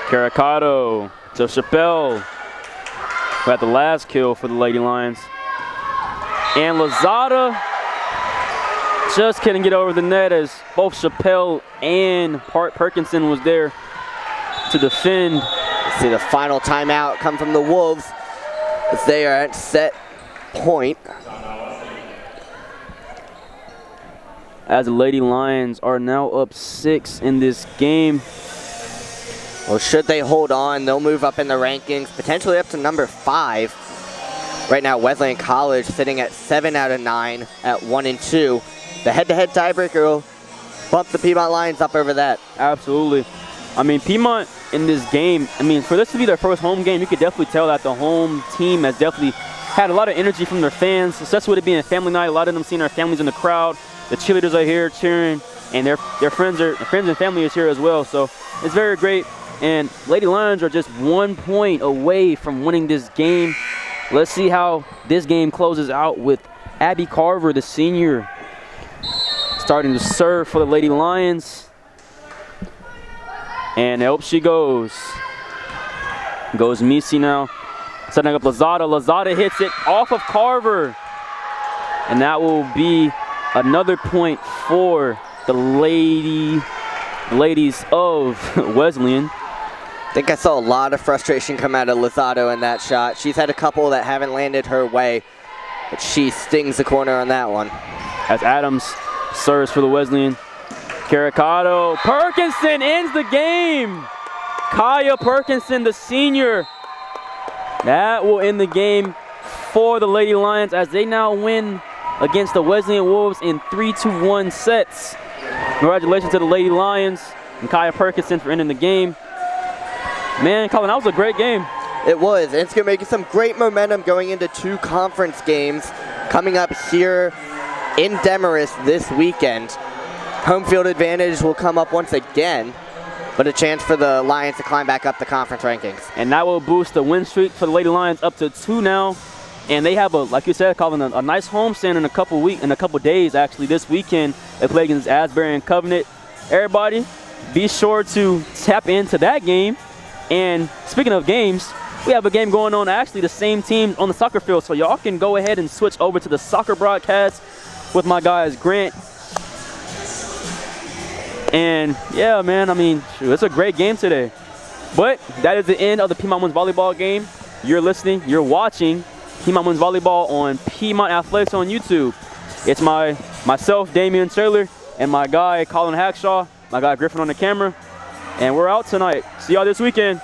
Caricato to Chappelle, who had the last kill for the Lady Lions. And Lozada just couldn't get over the net as both Chappelle and Perkinson was there to defend.
See the final timeout come from the Wolves as they are at set point.
As the Lady Lions are now up 6 in this game.
Well, should they hold on, they'll move up in the rankings, potentially up to number 5. Right now, Wesleyan College sitting at 7 out of 9 at 1 and 2. the head-to-head tiebreaker will bump the Piedmont Lions up over that.
Absolutely. I mean, Piedmont in this game, I mean, for this to be their first home game, you could definitely tell that the home team has definitely had a lot of energy from their fans, especially with it being a family night. A lot of them seeing their families in the crowd. The cheerleaders are here cheering, and their friends and family is here as well. So it's very great. And Lady Lions are just 1 point away from winning this game. Let's see how this game closes out with Abby Carver, the senior, starting to serve for the Lady Lions. And up she goes. Goes Misi now. Setting up Lazada. Lazada hits it off of Carver. And that will be another point for the ladies of Wesleyan.
I think I saw a lot of frustration come out of Lozado in that shot. She's had a couple that haven't landed her way, but she stings the corner on that one.
As Adams serves for the Wesleyan. Caricado. Perkinson ends the game. Kaya Perkinson, the senior. That will end the game for the Lady Lions as they now win against the Wesleyan Wolves in 3-1 sets. Congratulations to the Lady Lions and Kaya Perkinson for ending the game. Man, Colin, that was a great game.
It was, and it's going to make some great momentum going into 2 conference games coming up here in Demarest this weekend. Home field advantage will come up once again, but a chance for the Lions to climb back up the conference rankings.
And that will boost the win streak for the Lady Lions up to 2 now. And they have, like you said, Colin, a nice homestand in a couple days, actually, this weekend. They play against Asbury and Covenant. Everybody, be sure to tap into that game. And speaking of games, we have a game going on, actually the same team on the soccer field. So y'all can go ahead and switch over to the soccer broadcast with my guys Grant. And yeah, man, I mean, it's a great game today. But that is the end of the Piedmont Women's Volleyball game. You're listening, you're watching Piedmont Women's Volleyball on Piedmont Athletics on YouTube. It's myself, Damian Taylor, and my guy, Colin Hackshaw, my guy Griffin on the camera. And we're out tonight. See y'all this weekend.